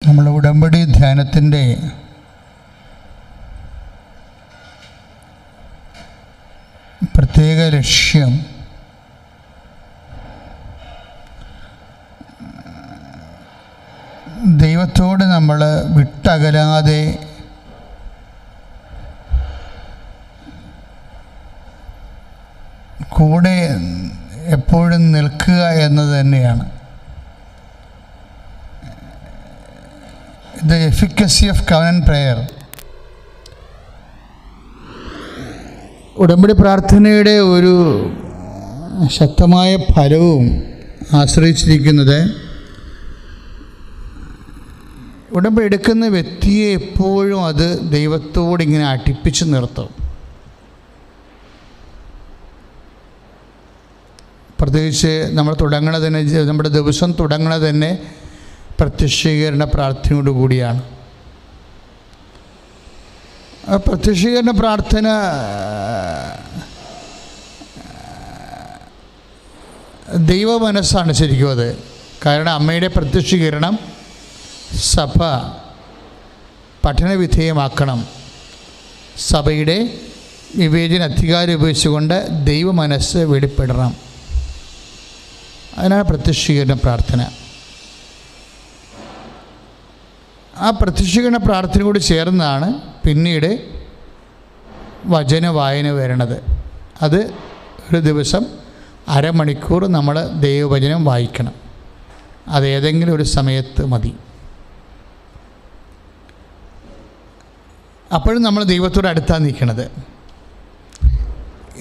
നമ്മൾ ഉടമ്പടി ധ്യാനത്തിൻ്റെ പ്രത്യേക ലക്ഷ്യം ദൈവത്തോട് നമ്മൾ വിട്ടകലാതെ കൂടെ എപ്പോഴും നിൽക്കുക എന്നത് തന്നെയാണ്. The efficacy of covenant prayer. ഉടമ്പടി പ്രാർത്ഥനയുടെ ഒരു ശക്തമായ ഫലവും ആശ്രയിച്ചിരിക്കുന്നത് ഉടമ്പടി എടുക്കുന്ന വ്യക്തിയെ എപ്പോഴും അത് ദൈവത്തോട് ഇങ്ങനെ അടുപ്പിച്ച് നിർത്തും. പ്രത്യേകിച്ച് നമ്മൾ തുടങ്ങണത് തന്നെ, നമ്മുടെ ദിവസം തുടങ്ങണത് തന്നെ പ്രത്യക്ഷീകരണ പ്രാർത്ഥനയോട് കൂടിയാണ്. ആ പ്രത്യക്ഷീകരണ പ്രാർത്ഥന ദൈവ മനസ്സാണ് ശരിക്കും അത്. കാരണം അമ്മയുടെ പ്രത്യക്ഷീകരണം സഭ പഠനവിധേയമാക്കണം. സഭയുടെ വിവേചന അധികാരം ഉപയോഗിച്ചുകൊണ്ട് ദൈവ മനസ്സ് വെളിപ്പെടണം. അതിനാണ് പ്രത്യക്ഷീകരണ പ്രാർത്ഥന. ആ പ്രത്യക്ഷീകരണ പ്രാർത്ഥന കൂടി ചേർന്നാണ് പിന്നീട് വചന വായന വരണത്. അത് ഒരു ദിവസം അരമണിക്കൂർ നമ്മൾ ദൈവവചനം വായിക്കണം. അതേതെങ്കിലും ഒരു സമയത്ത് മതി. അപ്പോഴും നമ്മൾ ദൈവത്തോട് അടുത്താണ് നിൽക്കുന്നത്.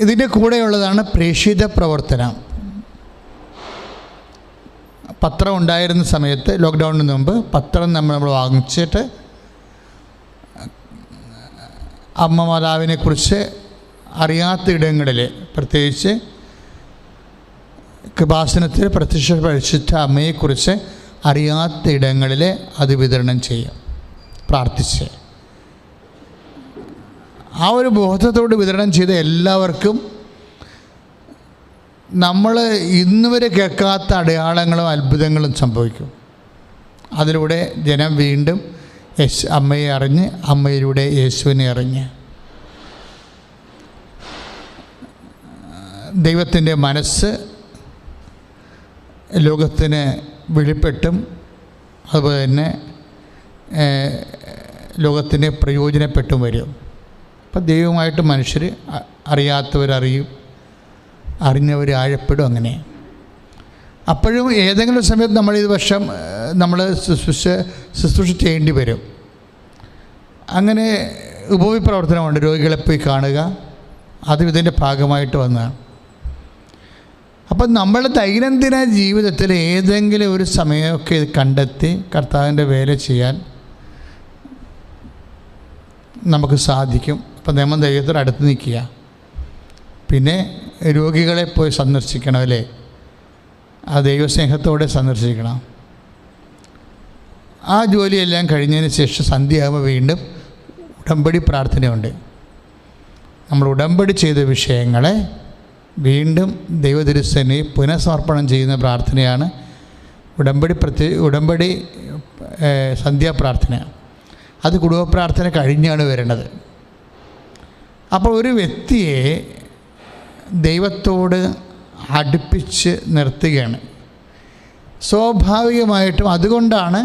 ഇതിൻ്റെ കൂടെയുള്ളതാണ് പ്രേക്ഷിത പ്രവർത്തനം. പത്രം ഉണ്ടായിരുന്ന സമയത്ത്, ലോക്ക്ഡൗണിന് മുമ്പ് പത്രം നമ്മൾ വാങ്ങിച്ചിട്ട് അമ്മ മാതാവിനെക്കുറിച്ച് അറിയാത്ത ഇടങ്ങളിൽ, പ്രത്യേകിച്ച് കൃപാസനത്തിൽ പ്രത്യക്ഷപ്പെടുത്ത അമ്മയെക്കുറിച്ച് അറിയാത്ത ഇടങ്ങളിൽ അത് വിതരണം ചെയ്യും, പ്രാർത്ഥിച്ച്. ആ ഒരു ബോധത്തോട് വിതരണം ചെയ്ത എല്ലാവർക്കും നമ്മൾ ഇന്നുവരെ കേൾക്കാത്ത അടയാളങ്ങളും അത്ഭുതങ്ങളും സംഭവിക്കും. അതിലൂടെ ജനം വീണ്ടും അമ്മയെ അറിഞ്ഞ്, അമ്മയിലൂടെ യേശുവിനെ അറിഞ്ഞ് ദൈവത്തിൻ്റെ മനസ്സ് ലോകത്തിന് വെളിപ്പെട്ടും അതുപോലെ തന്നെ ലോകത്തിന് പ്രയോജനപ്പെട്ടും വരും. അപ്പം ദൈവമായിട്ട് മനുഷ്യർ അറിയാത്തവരറിയും, അറിഞ്ഞവർ ആഴപ്പെടും. അങ്ങനെ അപ്പോഴും ഏതെങ്കിലും സമയത്ത് നമ്മൾ ഇത് വർഷം നമ്മൾ ശുശ്രൂഷ ചെയ്യേണ്ടി വരും. അങ്ങനെ ഉപവി പ്രവർത്തനമുണ്ട്. രോഗികളെ പോയി കാണുക, അതും ഇതിൻ്റെ ഭാഗമായിട്ട് വന്നതാണ്. അപ്പം നമ്മൾ ദൈനംദിന ജീവിതത്തിൽ ഏതെങ്കിലും ഒരു സമയമൊക്കെ ഇത് കണ്ടെത്തി കർത്താവിൻ്റെ വേല ചെയ്യാൻ നമുക്ക് സാധിക്കും. അപ്പം നമ്മൾ ദൈവത്തോട് അടുത്ത് നിൽക്കുക. പിന്നെ രോഗികളെ പോയി സന്ദർശിക്കണം, അല്ലേ? ആ ദൈവസ്നേഹത്തോടെ സന്ദർശിക്കണം. ആ ജോലിയെല്ലാം കഴിഞ്ഞതിന് ശേഷം സന്ധ്യയാകുമ്പോൾ വീണ്ടും ഉടമ്പടി പ്രാർത്ഥനയുണ്ട്. നമ്മൾ ഉടമ്പടി ചെയ്ത വിഷയങ്ങളെ വീണ്ടും ദൈവതിരുസേനയെ പുനഃസമർപ്പണം ചെയ്യുന്ന പ്രാർത്ഥനയാണ് ഉടമ്പടി സന്ധ്യാപ്രാർത്ഥന. അത് കുടുംബ പ്രാർത്ഥന കഴിഞ്ഞാണ് വരുന്നത്. അപ്പോൾ ഒരു വ്യക്തിയെ ദൈവത്തോട് അടുപ്പിച്ച് നിർത്തുകയാണ് സ്വാഭാവികമായിട്ടും. അതുകൊണ്ടാണ്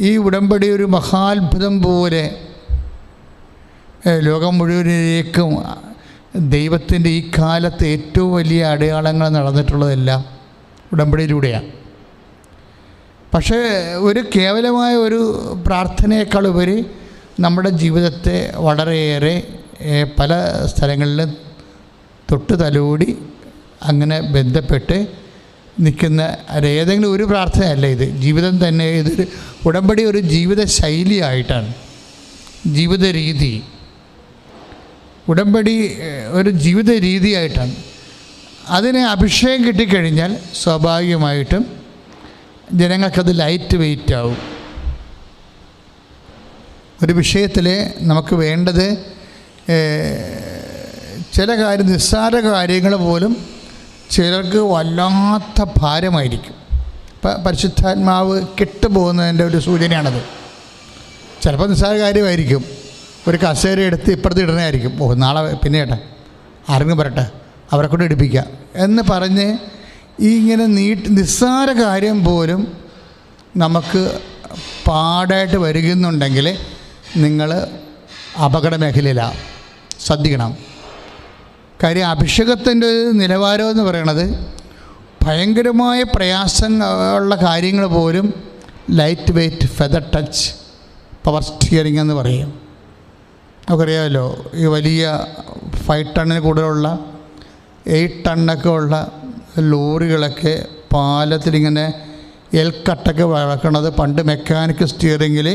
ഈ ഉടമ്പടി ഒരു മഹാത്ഭുതം പോലെ ലോകം മുഴുവനിലേക്കും ദൈവത്തിൻ്റെ ഈ കാലത്ത് ഏറ്റവും വലിയ അടയാളങ്ങൾ നടന്നിട്ടുള്ളതെല്ലാം ഉടമ്പടിയിലൂടെയാണ്. പക്ഷേ ഒരു കേവലമായ ഒരു പ്രാർത്ഥനയേക്കാൾ ഉപരി നമ്മുടെ ജീവിതത്തെ വളരെയേറെ പല സ്ഥലങ്ങളിലും തൊട്ട് തലോടി അങ്ങനെ ബന്ധപ്പെട്ട് നിൽക്കുന്ന ഏതെങ്കിലും ഒരു പ്രാർത്ഥനയല്ല ഇത്. ജീവിതം തന്നെ ഇതൊരു ഉടമ്പടി ഒരു ജീവിത ശൈലിയായിട്ടാണ്, ജീവിത രീതി. ഉടമ്പടി ഒരു ജീവിത രീതിയായിട്ടാണ്. അതിന് അഭിഷേകം കിട്ടിക്കഴിഞ്ഞാൽ സ്വാഭാവികമായിട്ടും ജനങ്ങൾക്കത് ലൈറ്റ് വെയിറ്റ് ആവും. ഒരു വിഷയത്തിൽ നമുക്ക് വേണ്ടത് ചില നിസ്സാര കാര്യങ്ങൾ പോലും ചിലർക്ക് വല്ലാത്ത ഭാരമായിരിക്കും. പരിശുദ്ധാത്മാവ് കെട്ടുപോകുന്നതിൻ്റെ ഒരു സൂചനയാണത്. ചിലപ്പോൾ നിസ്സാര കാര്യമായിരിക്കും, ഒരു കസേര എടുത്ത് ഇപ്പുറത്ത് ഇടണമായിരിക്കും. നാളെ പിന്നെ ചേട്ടാ ആരെങ്കിലും പറയട്ടെ, അവരെ കൊണ്ട് എടുപ്പിക്കുക എന്ന് പറഞ്ഞ് ഇങ്ങനെ നിസ്സാര കാര്യം പോലും നമുക്ക് പാടായിട്ട് വരികയെന്നുണ്ടെങ്കിൽ നിങ്ങൾ അപകട മേഖലയിലാണ്. ശ്രദ്ധിക്കണം. കാര്യം അഭിഷേകത്തിൻ്റെ നിലവാരം എന്ന് പറയണത് ഭയങ്കരമായ പ്രയാസമുള്ള കാര്യങ്ങൾ പോലും light weight feather touch power steering എന്ന് പറയും. നമുക്കറിയാമല്ലോ, ഈ വലിയ 5 ടണ്ണിന് കൂടുതലുള്ള 8 ടണ്ണൊക്കെ ഉള്ള ലോറികളൊക്കെ പാലത്തിലിങ്ങനെ എൽക്കട്ടൊക്കെ വളക്കണത് പണ്ട് മെക്കാനിക് സ്റ്റിയറിങ്ങിൽ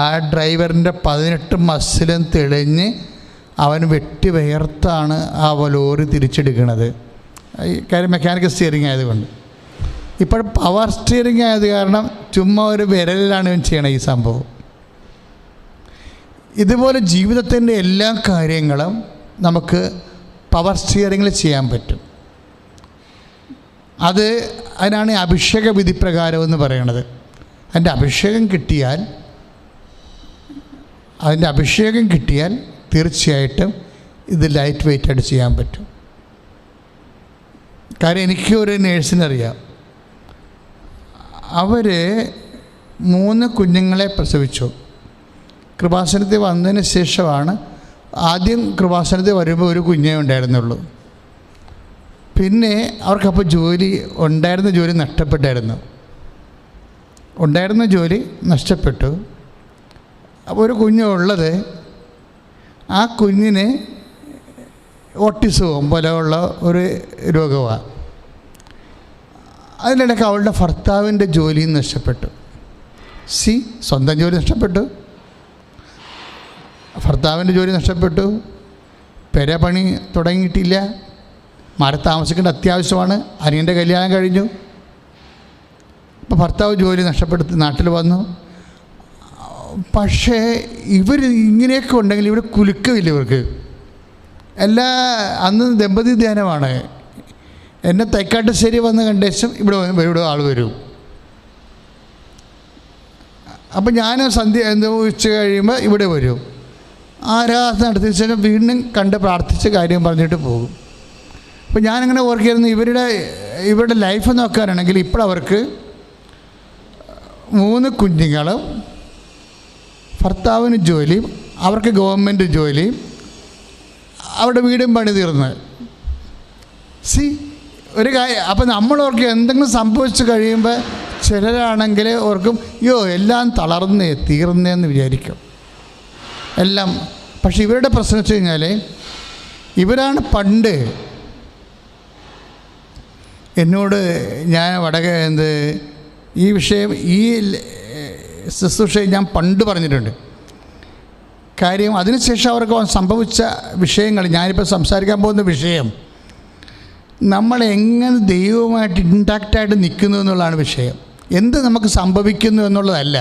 ആ ഡ്രൈവറിൻ്റെ 18 മസിലും തെളിഞ്ഞ് അവൻ വെട്ടി വിയർത്താണ് ആ ലോറി തിരിച്ചെടുക്കുന്നത്. ഈ കാര്യം മെക്കാനിക്കൽ സ്റ്റിയറിംഗ് ആയതുകൊണ്ട്. ഇപ്പോൾ പവർ സ്റ്റിയറിംഗ് ആയത് കാരണം ചുമ്മാ ഒരു വിരലിലാണ് ഇവൻ ചെയ്യണത് ഈ സംഭവം. ഇതുപോലെ ജീവിതത്തിൻ്റെ എല്ലാ കാര്യങ്ങളും നമുക്ക് പവർ സ്റ്റിയറിങ്ങിൽ ചെയ്യാൻ പറ്റും. അതിനാണ് അഭിഷേക വിധിപ്രകാരം എന്ന് പറയണത്. അതിൻ്റെ അഭിഷേകം കിട്ടിയാൽ തീർച്ചയായിട്ടും ഇത് ലൈറ്റ് വെയ്റ്റായിട്ട് ചെയ്യാൻ പറ്റും. കാര്യം എനിക്ക് ഒരു നേഴ്സിനറിയാം. അവർ 3 കുഞ്ഞുങ്ങളെ പ്രസവിച്ചു. കൃപാസനത്തിൽ വന്നതിന് ശേഷമാണ്, ആദ്യം കൃപാസനത്തിൽ വരുമ്പോൾ ഒരു കുഞ്ഞേ ഉണ്ടായിരുന്നുള്ളൂ. പിന്നെ അവർക്കപ്പോൾ ഉണ്ടായിരുന്ന ജോലി നഷ്ടപ്പെട്ടു. അപ്പോൾ ഒരു കുഞ്ഞുള്ളത്, ആ കുഞ്ഞിന് ഓട്ടിസവും പോലെയുള്ള ഒരു രോഗമാണ്. അതിനിടയ്ക്ക് അവളുടെ ഭർത്താവിൻ്റെ ജോലിയും നഷ്ടപ്പെട്ടു. സ്വന്തം ജോലി നഷ്ടപ്പെട്ടു, ഭർത്താവിൻ്റെ ജോലി നഷ്ടപ്പെട്ടു, പെര പണി തുടങ്ങിയിട്ടില്ല, മാറി താമസിക്കേണ്ട അത്യാവശ്യമാണ്, അനിയൻ്റെ കല്യാണം കഴിഞ്ഞു. അപ്പോൾ ഭർത്താവ് ജോലി നഷ്ടപ്പെടുത്തി നാട്ടിൽ വന്നു. പക്ഷേ ഇവർ ഇങ്ങനെയൊക്കെ ഉണ്ടെങ്കിൽ ഇവിടെ കുലുക്കമില്ല ഇവർക്ക്. അന്ന് ദമ്പതി ധ്യാനമാണ്. എന്നെ തൈക്കാട്ടുശ്ശേരി വന്ന് കണ്ട ശേഷം ഇവിടെ ആൾ വരും. അപ്പം ഞാൻ ഉച്ച കഴിയുമ്പോൾ ഇവിടെ വരും. ആരാധന നടത്തിയ ശേഷം വീണ്ടും കണ്ട് പ്രാർത്ഥിച്ച് കാര്യം പറഞ്ഞിട്ട് പോകും. അപ്പോൾ ഞാനിങ്ങനെ ഓർക്കുകയായിരുന്നു, ഇവരുടെ ലൈഫ് നോക്കാനാണെങ്കിൽ ഇപ്പോഴവർക്ക് 3 കുഞ്ഞുങ്ങളും, ഭർത്താവിന് ജോലി, അവർക്ക് ഗവൺമെൻറ് ജോലി, അവരുടെ വീടും പണി തീർന്ന്. ഒരു കാര്യം. അപ്പം നമ്മൾ ഓർക്കും എന്തെങ്കിലും സംഭവിച്ച് കഴിയുമ്പോൾ ചിലരാണെങ്കിൽ ഓർക്കും എല്ലാം തീർന്നേന്ന് വിചാരിക്കും എല്ലാം. പക്ഷെ ഇവരുടെ പ്രശ്നം വെച്ച് കഴിഞ്ഞാൽ ഇവരാണ് പണ്ട് എന്നോട് ഈ വിഷയം, ഈ ശുശ്രൂഷയെ ഞാൻ പണ്ട് പറഞ്ഞിട്ടുണ്ട്. കാര്യം അതിനുശേഷം അവർക്ക് സംഭവിച്ച വിഷയങ്ങൾ, ഞാനിപ്പോൾ സംസാരിക്കാൻ പോകുന്ന വിഷയം, നമ്മളെങ്ങനെ ദൈവവുമായിട്ട് ഇൻടാക്റ്റായിട്ട് നിൽക്കുന്നു എന്നുള്ളതാണ് വിഷയം. എന്ത് നമുക്ക് സംഭവിക്കുന്നു എന്നുള്ളതല്ല.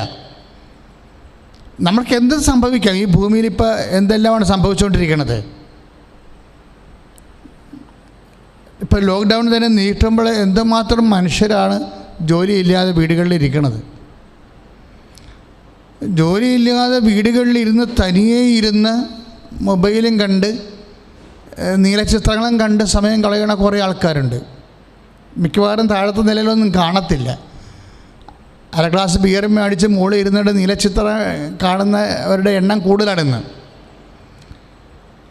നമ്മൾക്ക് എന്ത് സംഭവിക്കാം. ഈ ഭൂമിയിൽ ഇപ്പോൾ എന്തെല്ലാമാണ് സംഭവിച്ചുകൊണ്ടിരിക്കുന്നത്. ഇപ്പോൾ ലോക്ക്ഡൗൺ തന്നെ നീട്ടുമ്പോൾ എന്തുമാത്രം മനുഷ്യരാണ് ജോലിയില്ലാതെ വീടുകളിലിരിക്കുന്നത്. ജോലിയില്ലാതെ വീടുകളിലിരുന്ന് തനിയെ ഇരുന്ന് മൊബൈലും കണ്ട് നീലച്ചിത്രങ്ങളും കണ്ട് സമയം കളയണ കുറേ ആൾക്കാരുണ്ട്. മിക്കവാറും താഴത്തെ നിലയിലൊന്നും കാണത്തില്ല. അര ഗ്ലാസ് ബിയറും അടിച്ച് മുകളിൽ ഇരുന്നിട്ട് നീലച്ചിത്രം കാണുന്നവരുടെ എണ്ണം കൂടുതലാണെന്ന്.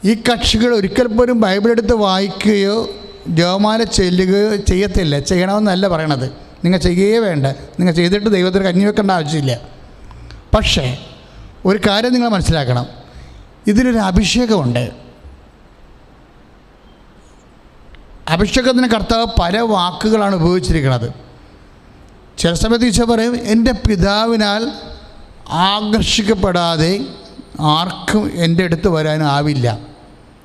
ഈ കക്ഷികൾ ഒരിക്കൽ പോലും ബൈബിളെടുത്ത് വായിക്കുകയോ ജപമാല ചെല്ലുകയോ ചെയ്യത്തില്ല. ചെയ്യണമെന്നല്ല പറയണത്, നിങ്ങൾ ചെയ്യുകയേ വേണ്ട. നിങ്ങൾ ചെയ്തിട്ട് ദൈവത്തിന് കഞ്ഞി വെക്കേണ്ട ആവശ്യമില്ല. പക്ഷേ ഒരു കാര്യം നിങ്ങൾ മനസ്സിലാക്കണം, ഇതിനൊരു അഭിഷേകമുണ്ട്. അഭിഷേകത്തിന് കർത്താവ് പല വാക്കുകളാണ് ഉപയോഗിച്ചിരിക്കുന്നത്. ചില സമയത്ത് ഈശോ പറയും, എൻ്റെ പിതാവിനാൽ ആകർഷിക്കപ്പെടാതെ ആർക്കും എൻ്റെ അടുത്ത് വരാനാവില്ല.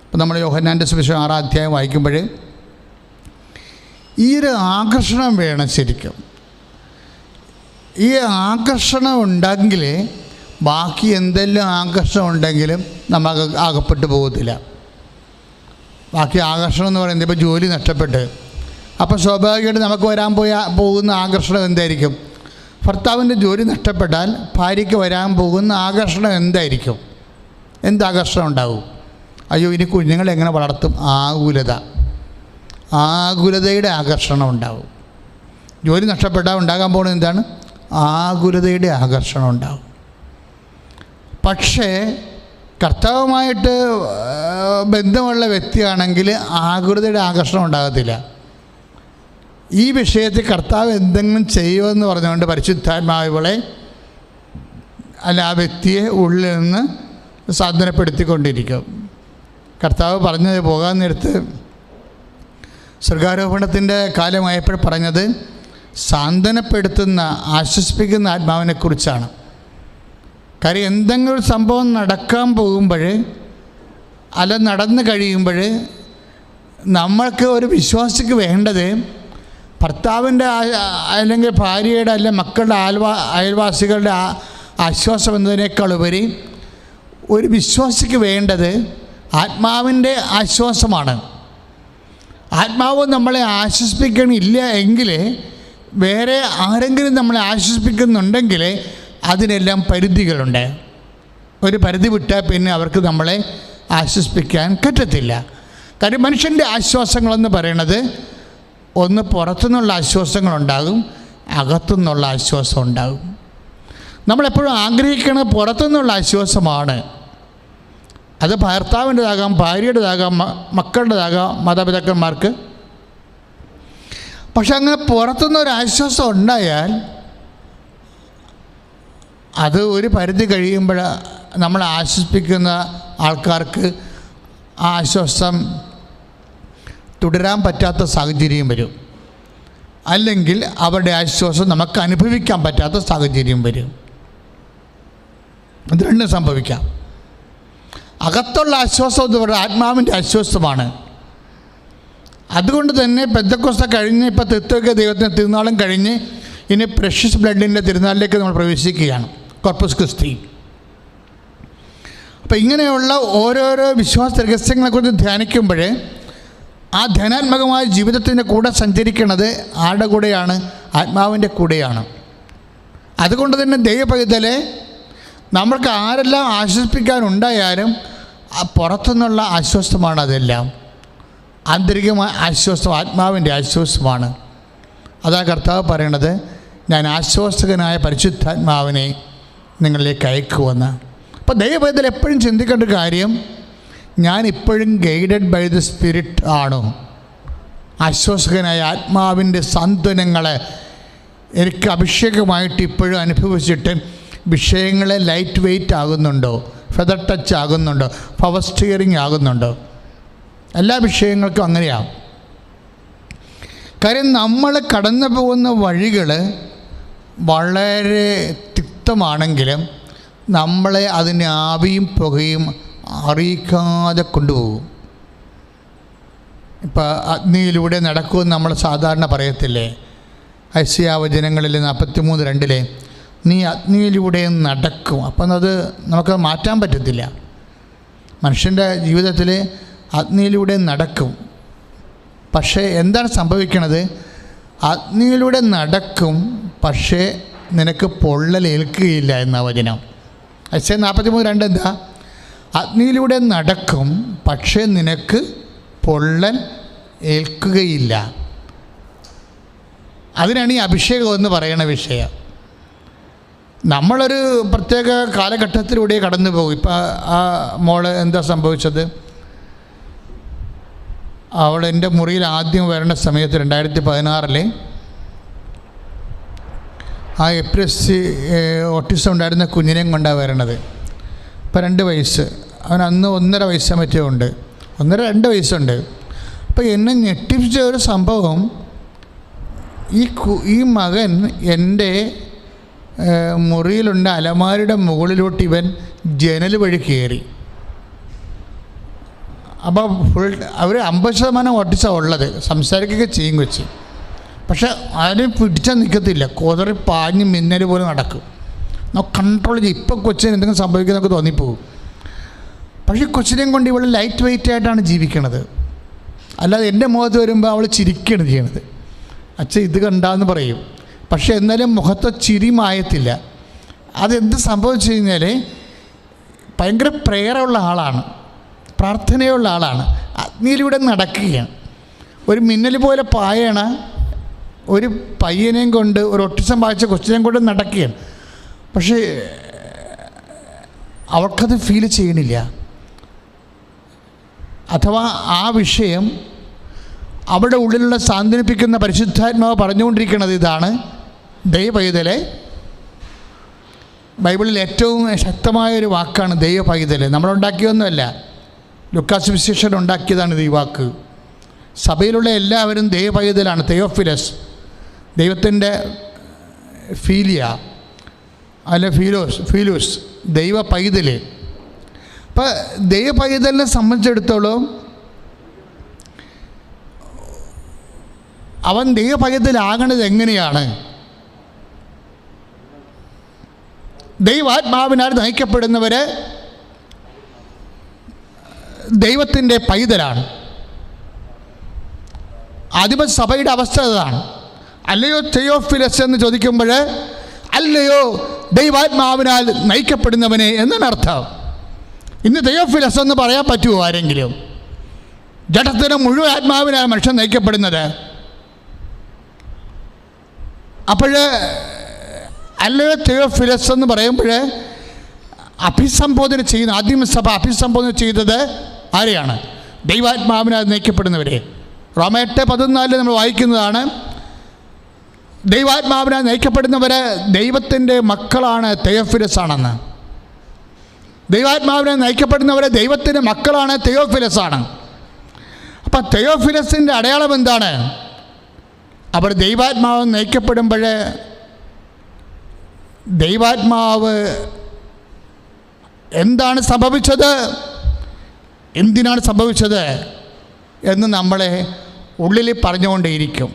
അപ്പം നമ്മൾ യോഹന്നാൻ്റെ സുവിശേഷം 6-ാം അധ്യായം വായിക്കുമ്പോൾ ഈ ഒരു ആകർഷണം വേണം. ശരിക്കും ഈ ആകർഷണം ഉണ്ടെങ്കിൽ ബാക്കി എന്തെല്ലാം ആകർഷണം ഉണ്ടെങ്കിലും നമുക്ക് അകപ്പെട്ടു പോകത്തില്ല. ബാക്കി ആകർഷണം എന്ന് പറയുന്നത് ഇപ്പോൾ ജോലി നഷ്ടപ്പെട്ട്, അപ്പോൾ സ്വാഭാവികമായിട്ട് നമുക്ക് പോകുന്ന ആകർഷണം എന്തായിരിക്കും? ഭർത്താവിൻ്റെ ജോലി നഷ്ടപ്പെട്ടാൽ ഭാര്യയ്ക്ക് വരാൻ പോകുന്ന ആകർഷണം എന്തായിരിക്കും? എന്താകർഷണം ഉണ്ടാവും? അയ്യോ, ഇനി കുഞ്ഞുങ്ങളെ എങ്ങനെ വളർത്തും? ആകുലതയുടെ ആകർഷണം ഉണ്ടാവും. ജോലി നഷ്ടപ്പെട്ടാൽ ഉണ്ടാകാൻ പോകുന്നത് എന്താണ്? ആകുലതയുടെ ആകർഷണം ഉണ്ടാവും. പക്ഷേ കർത്താവുമായിട്ട് ബന്ധമുള്ള വ്യക്തിയാണെങ്കിൽ ആകുലതയുടെ ആകർഷണം ഉണ്ടാകത്തില്ല. ഈ വിഷയത്തിൽ കർത്താവ് എന്തെങ്കിലും ചെയ്യുമെന്ന് പറഞ്ഞുകൊണ്ട് പരിശുദ്ധാത്മാവുകളെ അല്ല ആ വ്യക്തിയെ ഉള്ളിൽ നിന്ന് സാന്ത്വനപ്പെടുത്തിക്കൊണ്ടിരിക്കും. കർത്താവ് പറഞ്ഞത് പോകാൻ നേരത്ത് സ്വർഗാരോഹണത്തിൻ്റെ കാലമായപ്പോൾ പറഞ്ഞത് സാന്ത്വനപ്പെടുത്തുന്ന ആശ്വസിപ്പിക്കുന്ന ആത്മാവിനെക്കുറിച്ചാണ്. കാര്യം എന്തെങ്കിലും ഒരു സംഭവം നടക്കാൻ പോകുമ്പോൾ അല്ല നടന്നു കഴിയുമ്പോൾ നമ്മൾക്ക് ഒരു വിശ്വാസിക്ക് വേണ്ടത് ഭർത്താവിൻ്റെ അല്ലെങ്കിൽ ഭാര്യയുടെ അല്ല മക്കളുടെ അയൽവാസികളുടെ ആശ്വാസം എന്നതിനേക്കാളുപരി ഒരു വിശ്വാസിക്ക് വേണ്ടത് ആത്മാവിൻ്റെ ആശ്വാസമാണ്. ആത്മാവ് നമ്മളെ ആശ്വസിപ്പിക്കണില്ല എങ്കിൽ, വേറെ ആരെങ്കിലും നമ്മളെ ആശ്വസിപ്പിക്കുന്നുണ്ടെങ്കിൽ അതിനെല്ലാം പരിധികളുണ്ട്. ഒരു പരിധി വിട്ടാൽ പിന്നെ അവർക്ക് നമ്മളെ ആശ്വസിപ്പിക്കാൻ പറ്റത്തില്ല. കാര്യം മനുഷ്യൻ്റെ ആശ്വാസങ്ങളെന്ന് പറയണത് ഒന്ന് പുറത്തുനിന്നുള്ള ആശ്വാസങ്ങളുണ്ടാകും, അകത്തുനിന്നുള്ള ആശ്വാസം ഉണ്ടാകും. നമ്മളെപ്പോഴും ആഗ്രഹിക്കുന്നത് പുറത്തുനിന്നുള്ള ആശ്വാസമാണ്. അത് ഭർത്താവിൻ്റെതാകാം, ഭാര്യയുടേതാകാം, മക്കളുടേതാകാം, മാതാപിതാക്കന്മാർക്ക്. പക്ഷെ അങ്ങനെ പുറത്തുനിന്നൊരു ആശ്വാസം ഉണ്ടായാൽ അത് ഒരു പരിധി കഴിയുമ്പോൾ നമ്മൾ ആശ്വസിപ്പിക്കുന്ന ആൾക്കാർക്ക് ആ ആശ്വാസം തുടരാൻ പറ്റാത്ത സാഹചര്യം വരും. അല്ലെങ്കിൽ അവരുടെ ആശ്വാസം നമുക്ക് അനുഭവിക്കാൻ പറ്റാത്ത സാഹചര്യം വരും. ഇത് രണ്ടും സംഭവിക്കാം. അകത്തുള്ള ആശ്വാസം എന്ന് പറയുന്നത് ആത്മാവിൻ്റെ ആശ്വാസമാണ്. അതുകൊണ്ട് തന്നെ പെന്തക്കോസ്ത കഴിഞ്ഞ് ഇപ്പോൾ തിരുത്വക ദൈവത്തിൻ്റെ തിരുനാളും കഴിഞ്ഞ് ഇനി പ്രഷ്യസ് ബ്ലഡിൻ്റെ തിരുനാളിലേക്ക് നമ്മൾ പ്രവേശിക്കുകയാണ്, കോർപ്പസ് ക്രിസ്തി. അപ്പോൾ ഇങ്ങനെയുള്ള ഓരോരോ വിശ്വാസ രഹസ്യങ്ങളെക്കുറിച്ച് ധ്യാനിക്കുമ്പോൾ ആ ധ്യാനാത്മകമായ ജീവിതത്തിൻ്റെ കൂടെ സഞ്ചരിക്കുന്നത് ആരുടെ കൂടെയാണ്? ആത്മാവിൻ്റെ കൂടെയാണ്. അതുകൊണ്ട് തന്നെ ദൈവപൈതലെ നമ്മൾക്ക് ആരെല്ലാം ആശ്വസിപ്പിക്കാനുണ്ടായാലും പുറത്തുനിന്നുള്ള ആശ്വാസമാണ് അതെല്ലാം. ആന്തരികമായ ആശ്വാസം ആത്മാവിൻ്റെ ആശ്വാസമാണ്. അതാ കർത്താവ് പറയണത്, ഞാൻ ആശ്വാസകനായ പരിശുദ്ധാത്മാവിനെ നിങ്ങളിലേക്ക് അയക്കുമെന്ന്. അപ്പോൾ ദൈവപൈതൽ എപ്പോഴും ചിന്തിക്കേണ്ട കാര്യം, ഞാൻ ഇപ്പോഴും ഗൈഡഡ് ബൈ ദ സ്പിരിറ്റ് ആണോ? ആശ്വാസകനായ ആത്മാവിൻ്റെ സാന്ത്വനങ്ങളെ എനിക്ക് അഭിഷേകമായിട്ട് ഇപ്പോഴും അനുഭവിച്ചിട്ട് വിഷയങ്ങളെ ലൈറ്റ് വെയ്റ്റ് ആകുന്നുണ്ടോ, ഫെദർ ടച്ച് ആകുന്നുണ്ടോ, പവർ സ്റ്റിയറിങ് ആകുന്നുണ്ടോ? എല്ലാ വിഷയങ്ങൾക്കും അങ്ങനെയാവും. കാര്യം നമ്മൾ കടന്നു പോകുന്ന വഴികൾ വളരെ തിക്തമാണെങ്കിലും നമ്മളെ അതിന് ആവിയും പുകയും അറിയിക്കാതെ കൊണ്ടുപോകും. ഇപ്പോൾ അഗ്നിയിലൂടെ നടക്കുമെന്ന് നമ്മൾ സാധാരണ പറയത്തില്ലേ? ഐശ്വര്യാവചനങ്ങളിൽ 43:2 നീ അഗ്നിയിലൂടെ നടക്കും. അപ്പം അത് നമുക്ക് മാറ്റാൻ പറ്റത്തില്ല. മനുഷ്യൻ്റെ ജീവിതത്തിൽ അഗ്നിയിലൂടെ നടക്കും. പക്ഷേ എന്താണ് സംഭവിക്കണത്? അഗ്നിയിലൂടെ നടക്കും, പക്ഷേ നിനക്ക് പൊള്ളലേൽക്കുകയില്ല എന്ന വചനം. ഐശ്വര്യ 43:2 എന്താ? അഗ്നിയിലൂടെ നടക്കും, പക്ഷേ നിനക്ക് പൊള്ളൽ ഏൽക്കുകയില്ല. അതിനാണ് ഈ അഭിഷേകം എന്ന് പറയുന്ന വിഷയം. നമ്മളൊരു പ്രത്യേക കാലഘട്ടത്തിലൂടെ കടന്നു പോകും. ഇപ്പം ആ മോള് എന്താ സംഭവിച്ചത്? അവൾ എൻ്റെ മുറിയിൽ ആദ്യം വരേണ്ട സമയത്ത് 2016 ആ എപ്പിലെപ്സി ഓട്ടിസം ഉണ്ടായിരുന്ന കുഞ്ഞിനെയും കൊണ്ടാണ് വരണത്. ഇപ്പം 2 വയസ്സ്. അവൻ അന്ന് 1.5 വയസ്സേ മറ്റേ ഉണ്ട്, 1.5-2 വയസ്സുണ്ട്. അപ്പോൾ എന്നെ ഞെട്ടിപ്പിച്ച ഒരു സംഭവം, ഈ മകൻ എൻ്റെ മുറിയിലുണ്ട് അലമാരിയുടെ മുകളിലോട്ട് ഇവൻ ജനൽ വഴി കയറി. അപ്പോൾ അവർ 50% ഓട്ടിസം ഉള്ളത്, സംസാരിക്കുകയൊക്കെ ചെയ്യും കൊച്ച്. പക്ഷെ അതിന് പിടിച്ചാൽ നിൽക്കത്തില്ല, കോതറി പാഞ്ഞ് മിന്നൽ പോലെ നടക്കും. നമുക്ക് കൺട്രോൾ ചെയ്യും. ഇപ്പം കൊച്ചിന് എന്തെങ്കിലും സംഭവിക്കുന്നതൊക്കെ തോന്നിപ്പോകും. പക്ഷേ കൊച്ചിനെയും കൊണ്ട് ഇവൾ ലൈറ്റ് വെയിറ്റ് ആയിട്ടാണ് ജീവിക്കണത്. അല്ലാതെ എൻ്റെ മുഖത്ത് വരുമ്പോൾ അവൾ ചിരിക്കുകയാണ് ചെയ്യണത്. അച്ഛൻ ഇത് കണ്ടാന്ന് പറയും. പക്ഷേ എന്നാലും മുഖത്തെ ചിരി മായത്തില്ല. അതെന്ത് സംഭവിച്ചു കഴിഞ്ഞാൽ ഭയങ്കര പ്രേയറുള്ള ആളാണ്, പ്രാർത്ഥനയുള്ള ആളാണ്, അഗ്നിയിലൂടെ നടക്കുകയാണ്. ഒരു മിന്നൽ പോലെ പായണ ഒരു പയ്യനെയും കൊണ്ട്, ഒരു ഒട്ടിസം വായിച്ച കൊച്ചിനെയും കൊണ്ട് നടക്കുകയാണ്. പക്ഷേ അവൾക്കത് ഫീൽ ചെയ്യണില്ല. അഥവാ ആ വിഷയം അവരുടെ ഉള്ളിലുള്ള സാന്ത്വനിപ്പിക്കുന്ന പരിശുദ്ധാത്മാവ് പറഞ്ഞുകൊണ്ടിരിക്കുന്നത് ഇതാണ്: ദൈവപൈതലെ. ബൈബിളിൽ ഏറ്റവും ശക്തമായൊരു വാക്കാണ് ദൈവപൈതൽ. നമ്മളുണ്ടാക്കിയൊന്നുമല്ല, ലൂക്കാസ് സുവിശേഷൻ ഉണ്ടാക്കിയതാണിത്. ഈ വാക്ക് സഭയിലുള്ള എല്ലാവരും ദൈവപൈതലാണ്. തെയോഫിലസ്, ദൈവത്തിൻ്റെ ഫീലിയ അല്ല ഫീലൂസ്, ദൈവ പൈതൽ. അപ്പം ദൈവ പൈതലിനെ സംബന്ധിച്ചിടത്തോളം അവൻ ദൈവ പൈതലാകണത് എങ്ങനെയാണ്? ദൈവാത്മാവിനാൽ നയിക്കപ്പെടുന്നവർ ദൈവത്തിൻ്റെ പൈതലാണ്. ആദിമസഭയുടെ അവസ്ഥ അതാണ്. അല്ലയോ തെയോഫിലസ് എന്ന് ചോദിക്കുമ്പോൾ അല്ലയോ ദൈവാത്മാവിനാൽ നയിക്കപ്പെടുന്നവനെ എന്നാണ് അർത്ഥം. ഇന്ന് തെയോഫിലസ് എന്ന് പറയാൻ പറ്റുമോ ആരെങ്കിലും? ജഡത്തിന് മുഴുവൻ ആത്മാവിനാൽ മനുഷ്യൻ നയിക്കപ്പെടുന്നത്. അപ്പോൾ അല്ലയോ തെയോഫിലസ് എന്ന് പറയുമ്പോൾ അഭിസംബോധന ചെയ്യുന്ന, ആദിമസഭ അഭിസംബോധന ചെയ്തത് ആരെയാണ്? ദൈവാത്മാവിനാൽ നയിക്കപ്പെടുന്നവരെ. റോമ 8:14 നമ്മൾ വായിക്കുന്നതാണ്: ദൈവാത്മാവിനാൽ നയിക്കപ്പെടുന്നവർ ദൈവത്തിൻ്റെ മക്കളാണ്, തെയോഫിലസ് ആണെന്ന്. ദൈവാത്മാവിനാൽ നയിക്കപ്പെടുന്നവർ ദൈവത്തിൻ്റെ മക്കളാണ്, തെയോഫിലസ് ആണ്. അപ്പം തെയോഫിലസിൻ്റെ അടയാളം എന്താണ്? അവർ ദൈവാത്മാവ് നയിക്കപ്പെടുമ്പോൾ ദൈവാത്മാവ് എന്താണ് സംഭവിച്ചത്, എന്തിനാണ് സംഭവിച്ചത് എന്ന് നമ്മളെ ഉള്ളിൽ പറഞ്ഞുകൊണ്ടേയിരിക്കും.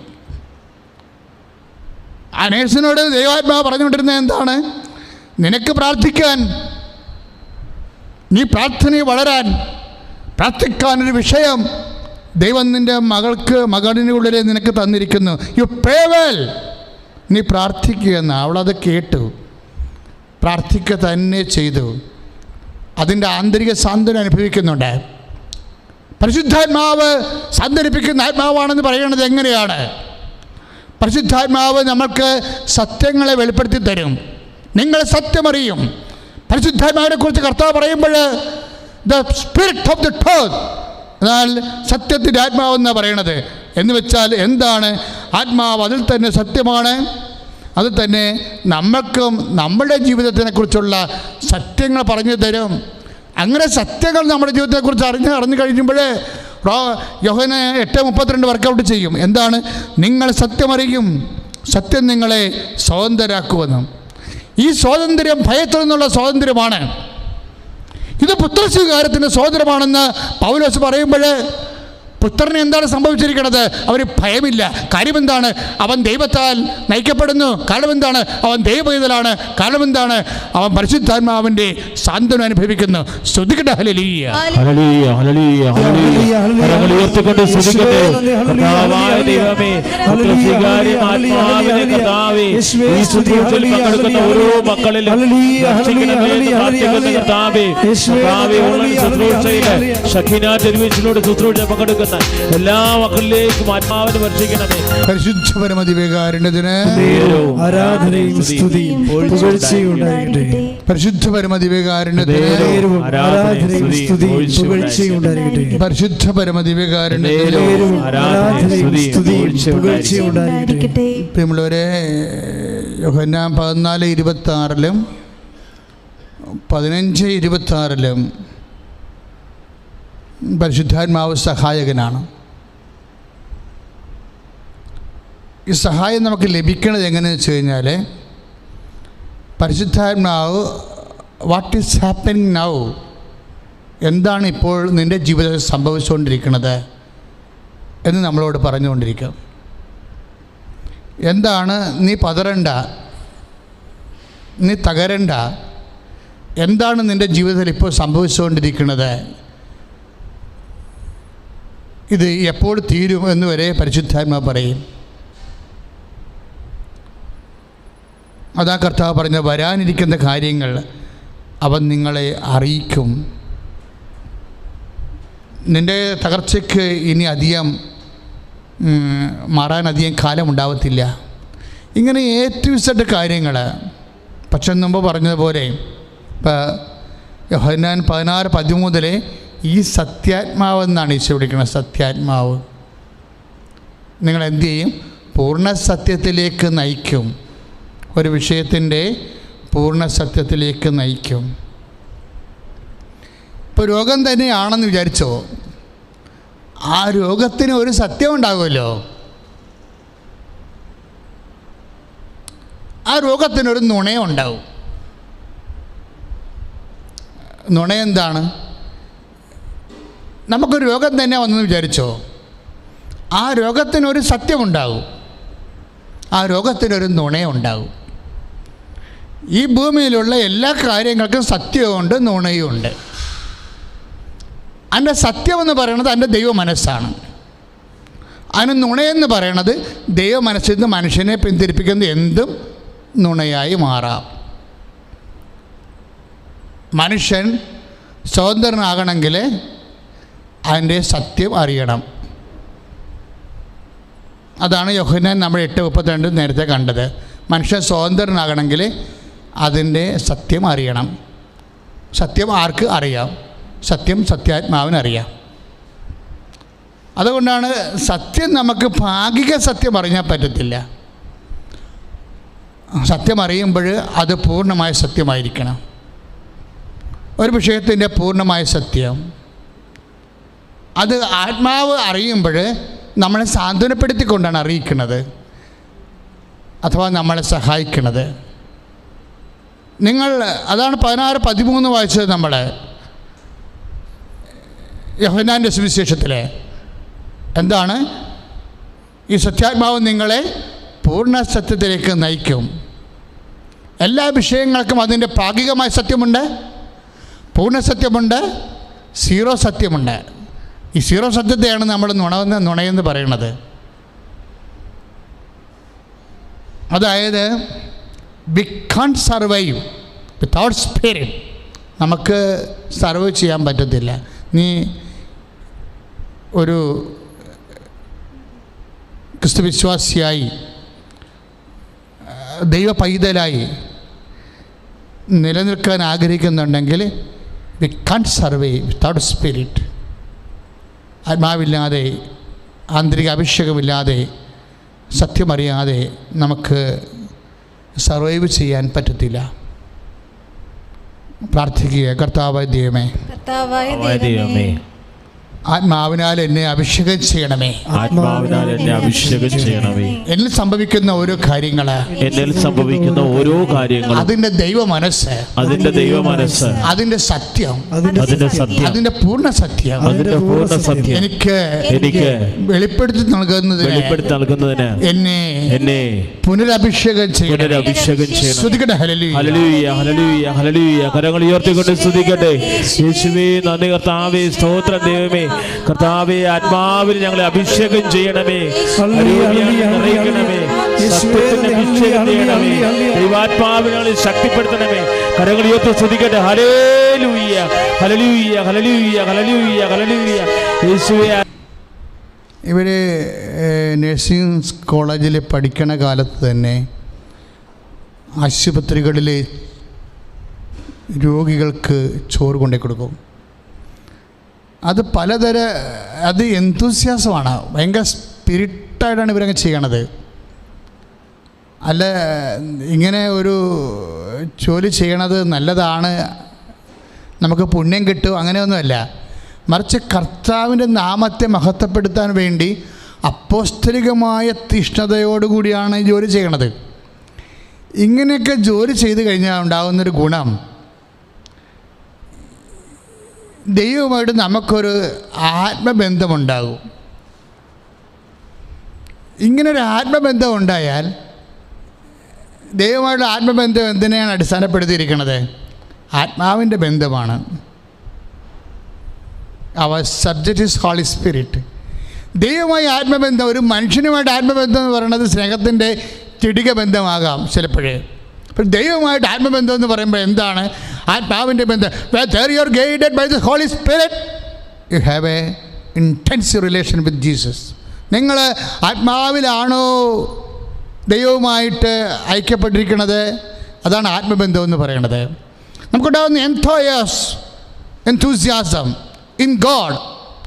ആ നേഴ്സിനോട് ദൈവാത്മാവ് പറഞ്ഞുകൊണ്ടിരുന്നത് എന്താണ്? നിനക്ക് പ്രാർത്ഥിക്കാൻ, നീ പ്രാർത്ഥനയിൽ വളരാൻ, പ്രാർത്ഥിക്കാനൊരു വിഷയം ദൈവം നിൻ്റെ മകളിൻ്റെ ഉള്ളിൽ നിനക്ക് തന്നിരിക്കുന്നു. യു പ്രേ വെൽ, നീ പ്രാർത്ഥിക്കുകയെന്ന്. അവളത് കേട്ടു, പ്രാർത്ഥിക്കുക തന്നെ ചെയ്തു. അതിൻ്റെ ആന്തരിക സാന്ത്വനം അനുഭവിക്കുന്നുണ്ട്. പരിശുദ്ധാത്മാവ് സാന്ത്വനിപ്പിക്കുന്ന ആത്മാവാണെന്ന് പറയുന്നത് എങ്ങനെയാണ്? പരിശുദ്ധാത്മാവ് നമുക്ക് സത്യങ്ങളെ വെളിപ്പെടുത്തി തരും. നിങ്ങൾ സത്യമറിയും. പരിശുദ്ധാത്മാവിനെ കുറിച്ച് കർത്താവ് പറയുമ്പോൾ the spirit of the truth, എന്നാൽ സത്യത്തിൻ്റെ ആത്മാവെന്നാണ് പറയണത്. എന്ന് വെച്ചാൽ എന്താണ്? ആത്മാവ് അതിൽ തന്നെ സത്യമാണ്. അത് തന്നെ നമ്മൾക്കും നമ്മുടെ ജീവിതത്തിനെക്കുറിച്ചുള്ള സത്യങ്ങൾ പറഞ്ഞു തരും. അങ്ങനെ സത്യങ്ങൾ നമ്മുടെ ജീവിതത്തെക്കുറിച്ച് അറിഞ്ഞു കഴിയുമ്പോൾ യോഹന്നാൻ 8:32 വർക്കൗട്ട് ചെയ്യും. എന്താണ്? നിങ്ങൾ സത്യമറിയും, സത്യം നിങ്ങളെ സ്വതന്ത്രരാക്കുമെന്നും. ഈ സ്വാതന്ത്ര്യം ഭയത്തിൽ നിന്നുള്ള സ്വാതന്ത്ര്യമാണ്. ഇത് പുത്രസ്വീകാരത്തിൻ്റെ സ്വാതന്ത്ര്യമാണെന്ന് പൗലോസ് പറയുമ്പോൾ പുത്രന് എന്താണ് സംഭവിച്ചിരിക്കുന്നത്? അവന് ഭയമില്ല. കാര്യം എന്താണ്? അവൻ ദൈവത്താൽ നയിക്കപ്പെടുന്നു. കാരണം എന്താണ്? അവൻ ദൈവപൈതലാണ്. കാരണം എന്താണ്? അവൻ പരിശുദ്ധാത്മാവിൻ്റെ സാന്ത്വനം അനുഭവിക്കുന്നു. സ്തുതിക്കട്ടെ. ഹല്ലേലൂയ, ഹല്ലേലൂയ, ഹല്ലേലൂയ, ഹല്ലേലൂയ. കരങ്ങൾ ഉയർത്തിക്കൊണ്ട് സ്തുതിക്കട്ടെ. കർത്താവായ ദൈവമേ, പുത്രസ്വീകാര്യമായ കർത്താവേ, ഈ ശുശ്രൂഷയിൽ പങ്കെടുക്കുന്ന ഓരോ മക്കളിലും കർത്താവേ, ശുശ്രൂഷയിൽ ഷഖീന ടെലിവിഷനിലൂടെ ശുശ്രൂഷ പങ്കെടുക്കുന്ന എല്ലാ മക്കളിലേക്കും ആത്മാവിനെ വർഷിക്കണമേ. പരിശുദ്ധ പരമദിവ്യകാരുണ്യത്തിന് ആരാധനയും സ്തുതിയും പുകഴ്ചയും ഉണ്ടാകട്ടെ. പരിശുദ്ധ പരമദിവ്യകാരുണ്യത്തിന് ആരാധനയും സ്തുതിയും പുകഴ്ചയും ഉണ്ടാകട്ടെ. പരിശുദ്ധ പരമദിവ്യകാരുണ്യത്തിന് ആരാധനയും സ്തുതിയും പുകഴ്ചയും ഉണ്ടാകട്ടെ. പ്രിയമുള്ളവരെ, യോഹന്നാൻ 14:26 15:26 പരിശുദ്ധാത്മാവ് സഹായകനാണ്. ഈ സഹായം നമുക്ക് ലഭിക്കുന്നത് എങ്ങനെയെന്ന് വെച്ച് കഴിഞ്ഞാൽ, പരിശുദ്ധാത്മാവ് വാട്ട് ഈസ് ഹാപ്പനിങ് നൗ, എന്താണ് ഇപ്പോൾ നിൻ്റെ ജീവിതത്തിൽ സംഭവിച്ചുകൊണ്ടിരിക്കുന്നത് എന്ന് നമ്മളോട് പറഞ്ഞുകൊണ്ടിരിക്കും. എന്താണ്? നീ പതറണ്ട, നീ തകരണ്ട. എന്താണ് നിൻ്റെ ജീവിതത്തിൽ ഇപ്പോൾ സംഭവിച്ചുകൊണ്ടിരിക്കുന്നത്? ഇത് എപ്പോൾ തീരും എന്ന് വരെ പരിശുദ്ധാത്മാവ് പറയും. അതാ കർത്താവ് പറഞ്ഞ വരാനിരിക്കുന്ന കാര്യങ്ങൾ അവൻ നിങ്ങളെ അറിയിക്കും. നിൻ്റെ തകർച്ചയ്ക്ക് ഇനി അധികം മാറാൻ അധികം കാലമുണ്ടാവത്തില്ല. ഇങ്ങനെ ഏറ്റവും ഇഷ്ട കാര്യങ്ങൾ. പക്ഷെ മുമ്പ് പറഞ്ഞതുപോലെ ഇപ്പോൾ യോഹന്നാൻ 16:13 ഈ സത്യാത്മാവെന്നാണ് ഈശോ വിളിക്കുന്നത്. സത്യാത്മാവ് നിങ്ങളെന്ത് ചെയ്യും? പൂർണ്ണ സത്യത്തിലേക്ക് നയിക്കും. ഒരു വിഷയത്തിൻ്റെ പൂർണ്ണ സത്യത്തിലേക്ക് നയിക്കും. ഇപ്പോൾ രോഗം തന്നെയാണെന്ന് വിചാരിച്ചോ, ആ രോഗത്തിന് ഒരു സത്യം ഉണ്ടാകുമല്ലോ. ആ രോഗത്തിനൊരു നുണയുണ്ടാവും. നുണയെന്താണ്? നമുക്കൊരു രോഗം തന്നെ വന്നെന്ന് വിചാരിച്ചോ, ആ രോഗത്തിനൊരു സത്യമുണ്ടാകും, ആ രോഗത്തിനൊരു നുണയുണ്ടാകും. ഈ ഭൂമിയിലുള്ള എല്ലാ കാര്യങ്ങൾക്കും സത്യവുമുണ്ട്, നുണയുമുണ്ട്. അതിൻ്റെ സത്യമെന്ന് പറയുന്നത് അതിൻ്റെ ദൈവ മനസ്സാണ്. അതിന് നുണയെന്ന് പറയണത് ദൈവ മനസ്സിൽ നിന്ന് മനുഷ്യനെ പിന്തിരിപ്പിക്കുന്ന എന്തും നുണയായി മാറാം. മനുഷ്യൻ സ്വതന്ത്രനാകണമെങ്കിൽ അതിൻ്റെ സത്യം അറിയണം. അതാണ് യോഹന്നാൻ നമ്മൾ 8:32 നേരത്തെ കണ്ടത്. മനുഷ്യൻ സ്വതന്ത്രനാകണമെങ്കിൽ അതിൻ്റെ സത്യം അറിയണം. സത്യം ആർക്ക് അറിയാം? സത്യം സത്യാത്മാവിനറിയാം. അതുകൊണ്ടാണ് സത്യം നമുക്ക് ഭാഗിക സത്യം അറിയാൻ പറ്റത്തില്ല. സത്യം അറിയുമ്പോൾ അത് പൂർണ്ണമായ സത്യമായിരിക്കണം. ഒരു വിഷയത്തിൻ്റെ പൂർണ്ണമായ സത്യം അത് ആത്മാവ് അറിയുമ്പോൾ നമ്മളെ സാന്ത്വനപ്പെടുത്തിക്കൊണ്ടാണ് അറിയിക്കുന്നത്, അഥവാ നമ്മളെ സഹായിക്കുന്നത്. അതാണ് 16:13 വായിച്ചത് നമ്മൾ യോഹന്നാൻ്റെ സുവിശേഷത്തിൽ. എന്താണ്? ഈ സത്യാത്മാവ് നിങ്ങളെ പൂർണ്ണ സത്യത്തിലേക്ക് നയിക്കും. എല്ലാ വിഷയങ്ങൾക്കും അതിൻ്റെ ഭാഗികമായ സത്യമുണ്ട്, പൂർണ്ണ സത്യമുണ്ട്, സീറോ സത്യമുണ്ട്. ഈ സീറോ സത്യത്തെയാണ് നമ്മൾ നുണയെന്ന് പറയുന്നത്. അതായത് വി കാൺ സർവൈവ് വിത്തൗട്ട് സ്പിരിറ്റ്. നമുക്ക് സർവൈവ് ചെയ്യാൻ പറ്റത്തില്ല. നീ ഒരു ക്രിസ്തുവിശ്വാസിയായി ദൈവ പൈതലായി നിലനിൽക്കാൻ ആഗ്രഹിക്കുന്നുണ്ടെങ്കിൽ വി കാൺ സർവൈവ് വിത്തൗട്ട് സ്പിരിറ്റ്. ആത്മാവില്ലാതെ, ആന്തരിക അഭിഷേകമില്ലാതെ, സത്യമറിയാതെ നമുക്ക് സർവൈവ് ചെയ്യാൻ പറ്റത്തില്ല. പ്രാർത്ഥിക്കുക. കർത്താവായ ദൈവമേ, ആത്മാവിനാൽ എന്നെ അഭിഷേകം ചെയ്യണമേ. ആത്മാവിനാൽ എന്നെ അഭിഷേകം ചെയ്യണമേ. എന്നിൽ സംഭവിക്കുന്ന ഓരോ കാര്യങ്ങള്, എന്നിൽ സംഭവിക്കുന്ന ഓരോ കാര്യങ്ങളും അതിന്റെ ദൈവ മനസ്സ്, അതിന്റെ ദൈവ മനസ്സ്, അതിന്റെ സത്യം, അതിന്റെ സത്യം, അതിന്റെ പൂർണ്ണ സത്യം, അതിന്റെ പൂർണ്ണ സത്യം എനിക്ക് വെളിപ്പെടുത്തി നൽകുന്നതിന് എന്നെ പുനരഭിഷേകം ചെയ്യണം. സ്തുതിക്കട്ടെ. ഹല്ലേലൂയ, ഹല്ലേലൂയ, ഹല്ലേലൂയ. കരങ്ങൾ ഉയർത്തിക്കൊണ്ട് സ്തുതിക്കട്ടെ. യേശുവേ നന്ദി. കർത്താവേ സ്തോത്രം. ദൈവമേ കർത്താവേ, ആത്മാവിൽ ഞങ്ങളെ അഭിഷേകം ചെയ്യണമേ. അറിയിക്കണമേ. സത്യത്തിന്റെ അഭിഷേകം ചെയ്യണമേ. ദൈവാത്മാവിൽ ഞങ്ങളെ ശക്തിപ്പെടുത്തണമേ. കരങ്ങൾ ഉയർത്തി സ്തുതിക്കട്ടെ. ഹല്ലേലൂയ, ഹല്ലേലൂയ, ഹല്ലേലൂയ, ഹല്ലേലൂയ, ഹല്ലേലൂയ. യേശുവേ. ഇവർ നഴ്സിംഗ് കോളേജിൽ പഠിക്കണ കാലത്ത് തന്നെ ആശുപത്രികളിൽ രോഗികൾക്ക് ചോറ് കൊണ്ടു കൊടുക്കും. അത് എന്തൂസിയാസമാണ്. ഭയങ്കര സ്പിരിറ്റായിട്ടാണ് ഇവരങ്ങ് ചെയ്യണത്. അല്ല, ഇങ്ങനെ ഒരു ജോലി ചെയ്യണത് നല്ലതാണ്, നമുക്ക് പുണ്യം കിട്ടും, അങ്ങനെയൊന്നുമല്ല. മറിച്ച് കർത്താവിൻ്റെ നാമത്തെ മഹത്വപ്പെടുത്താൻ വേണ്ടി അപ്പോസ്തലികമായ തീഷ്ണതയോടുകൂടിയാണ് ഈ ജോലി ചെയ്യണത്. ഇങ്ങനെയൊക്കെ ജോലി ചെയ്ത് കഴിഞ്ഞാൽ ഉണ്ടാകുന്നൊരു ഗുണം, ദൈവമായിട്ട് നമുക്കൊരു ആത്മബന്ധമുണ്ടാകും. ഇങ്ങനൊരു ആത്മബന്ധം ഉണ്ടായാൽ, ദൈവമായിട്ട് ആത്മബന്ധം എന്തിനെയാണ് അടിസ്ഥാനപ്പെടുത്തിയിരിക്കുന്നത്? ആത്മാവിൻ്റെ ബന്ധമാണ്. അവർ സബ്ജക്റ്റ് ഈസ് ഹോളി സ്പിരിറ്റ്. ദൈവമായി ആത്മബന്ധം, ഒരു മനുഷ്യനുമായിട്ട് ആത്മബന്ധം എന്ന് പറയുന്നത് സ്നേഹത്തിൻ്റെ ചിടിക ബന്ധമാകാം ചിലപ്പോഴേ. ഇപ്പം ദൈവമായിട്ട് ആത്മബന്ധം എന്ന് പറയുമ്പോൾ എന്താണ്? ആത്മാവിൻ്റെ ബന്ധം. Where you are guided by the Holy Spirit, you have a intensive relation with Jesus. നിങ്ങൾ ആത്മാവിലാണോ ദൈവവുമായിട്ട് ഐക്യപ്പെട്ടിരിക്കുന്നത്? അതാണ് ആത്മബന്ധം എന്ന് പറയുന്നത്. നമുക്കുണ്ടാകുന്ന enthusiasm in God.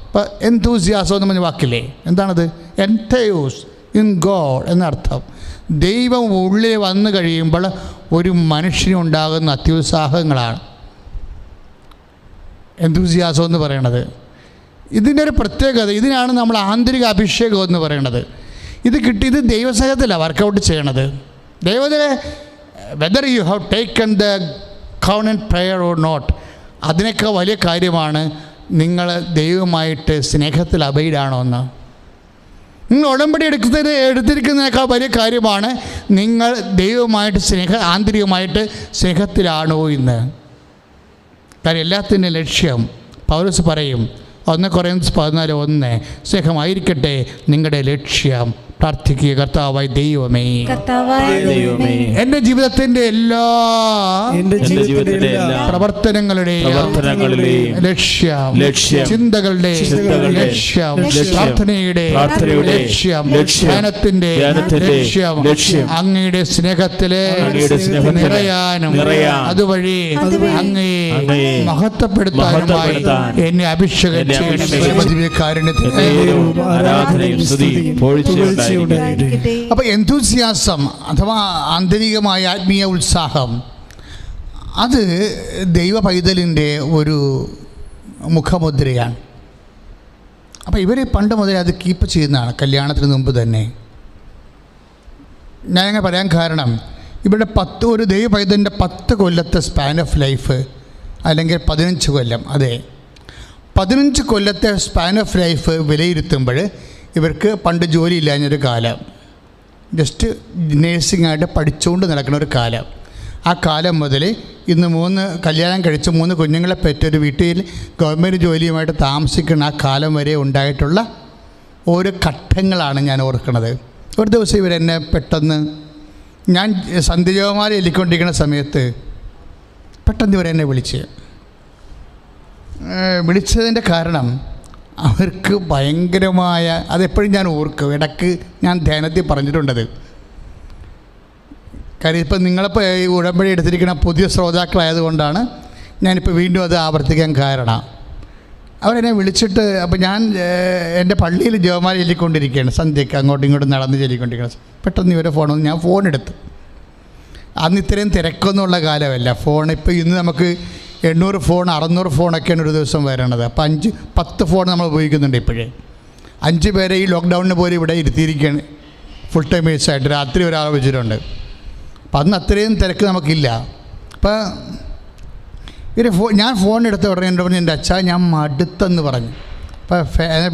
ഇപ്പോൾ enthusiasm എന്ന് പറഞ്ഞ വാക്കില്ലേ, എന്താണത്? entheos in God എന്നർത്ഥം. ദൈവം ഉള്ളിൽ വന്നു കഴിയുമ്പോൾ ഒരു മനുഷ്യനുണ്ടാകുന്ന അത്യുത്സാഹങ്ങളാണ് enthusiasm എന്ന് പറയണത്. ഇതിൻ്റെ ഒരു പ്രത്യേകത, ഇതിനാണ് നമ്മൾ ആന്തരിക അഭിഷേകം എന്ന് പറയുന്നത്. ഇത് കിട്ടിയത് ദൈവസഹത്തിലാണ് വർക്കൗട്ട് ചെയ്യണത്. ദൈവത്തിലെ whether you have taken the covenant prayer or not, അതിനൊക്കെ വലിയ കാര്യമാണ് നിങ്ങൾ ദൈവമായിട്ട് സ്നേഹത്തിൽ അബൈഡാണോ എന്ന്. നിങ്ങൾ ഉടമ്പടി എടുത്തിരിക്കുന്നതിനേക്കാൾ വലിയ കാര്യമാണ് നിങ്ങൾ ദൈവമായിട്ട് ആന്തരികമായിട്ട് സ്നേഹത്തിലാണോ എന്ന്. കാര്യം എല്ലാത്തിൻ്റെ ലക്ഷ്യം പൗലോസ് പറയും 1 കൊരിന്ത്യർ 14:1 സ്നേഹമായിരിക്കട്ടെ നിങ്ങളുടെ ലക്ഷ്യം. പ്രാർത്ഥിക്കുക, കർത്താവായ ദൈവമേ, എൻ്റെ ജീവിതത്തിൻ്റെ എല്ലാ പ്രവർത്തനങ്ങളുടെയും ലക്ഷ്യം, ചിന്തകളുടെ ലക്ഷ്യം, പ്രാർത്ഥനയുടെ ലക്ഷ്യം, ധ്യാനത്തിൻ്റെ ലക്ഷ്യം അങ്ങയുടെ സ്നേഹത്തിലെ നിറയാനും അതുവഴി അങ്ങയെ മഹത്വപ്പെടുത്താനുമായി എന്നെ അഭിഷേകം ചെയ്യണം. അപ്പോൾ enthusiasm അഥവാ ആന്തരികമായ ആത്മീയ ഉത്സാഹം, അത് ദൈവ പൈതലിൻ്റെ ഒരു മുഖമുദ്രയാണ്. അപ്പോൾ ഇവർ പണ്ട് മുതലേ അത് കീപ്പ് ചെയ്യുന്നതാണ്, കല്യാണത്തിന് മുമ്പ് തന്നെ. ഞാനങ്ങനെ പറയാൻ കാരണം, ഇവിടെ ഒരു ദൈവ പൈതലിൻ്റെ 10 കൊല്ലത്തെ സ്പാൻ ഓഫ് ലൈഫ്, അല്ലെങ്കിൽ 15 കൊല്ലം, അതെ 15 കൊല്ലത്തെ സ്പാൻ ഓഫ് ലൈഫ് വിലയിരുത്തുമ്പോൾ ഇവർക്ക് പണ്ട് ജോലി ഇല്ലാഞ്ഞൊരു കാലം, ജസ്റ്റ് നേഴ്സിംഗായിട്ട് പഠിച്ചുകൊണ്ട് നടക്കുന്ന ഒരു കാലം. ആ കാലം മുതൽ ഇന്ന് 3 കല്യാണം കഴിച്ച് 3 കുഞ്ഞുങ്ങളെ പെറ്റൊരു വീട്ടിൽ ഗവൺമെൻറ് ജോലിയുമായിട്ട് താമസിക്കുന്ന ആ കാലം വരെ ഉണ്ടായിട്ടുള്ള ഓരോ ഘട്ടങ്ങളാണ് ഞാൻ ഓർക്കുന്നത്. ഒരു ദിവസം ഇവരെന്നെ പെട്ടെന്ന്, ഞാൻ സന്ധ്യജപമാല ചൊല്ലിക്കൊണ്ടിരിക്കുന്ന സമയത്ത് പെട്ടെന്ന് ഇവരെന്നെ വിളിച്ചതിൻ്റെ കാരണം അവർക്ക് ഭയങ്കരമായ, അതെപ്പോഴും ഞാൻ ഓർക്കും, ഇടയ്ക്ക് ഞാൻ ധ്യാനത്തിൽ പറഞ്ഞിട്ടുണ്ടത്. കാര്യം ഇപ്പം നിങ്ങളിപ്പോൾ ഈ ഉടമ്പടി എടുത്തിരിക്കുന്ന പുതിയ ശ്രോതാക്കളായതുകൊണ്ടാണ് ഞാനിപ്പോൾ വീണ്ടും അത് ആവർത്തിക്കാൻ കാരണം. അവരെന്നെ വിളിച്ചിട്ട്, അപ്പോൾ ഞാൻ എൻ്റെ പള്ളിയിൽ ജപമാല ചൊല്ലിക്കൊണ്ടിരിക്കുകയാണ്, സന്ധ്യയ്ക്ക് അങ്ങോട്ടും ഇങ്ങോട്ടും നടന്ന് ചൊല്ലിക്കൊണ്ടിരിക്കുകയാണ്. പെട്ടെന്ന് ഇവരെ ഞാൻ ഫോണെടുത്തു. അന്ന് ഇത്രയും തിരക്കൊന്നുമുള്ള കാലമല്ല. ഇപ്പോൾ ഇന്ന് നമുക്ക് 800 ഫോൺ 600 ഫോണൊക്കെയാണ് ഒരു ദിവസം വരണത്. അപ്പോൾ 5-10 ഫോൺ നമ്മൾ ഉപയോഗിക്കുന്നുണ്ട് ഇപ്പോഴേ. 5 പേരെ ഈ ലോക്ക്ഡൗണിന് പോലും ഇവിടെ ഇരുത്തിയിരിക്കുകയാണ് ഫുൾ ടൈമേഴ്സായിട്ട്. രാത്രി ഒരാളെ വെച്ചിട്ടുണ്ട്. അപ്പം അന്ന് അത്രയും തിരക്ക് നമുക്കില്ല. അപ്പോൾ ഞാൻ ഫോൺ എടുത്ത ഉടനെ എൻ്റെ പറഞ്ഞു, എൻ്റെ അച്ഛാ ഞാൻ മടുത്തെന്ന് പറഞ്ഞു. അപ്പോൾ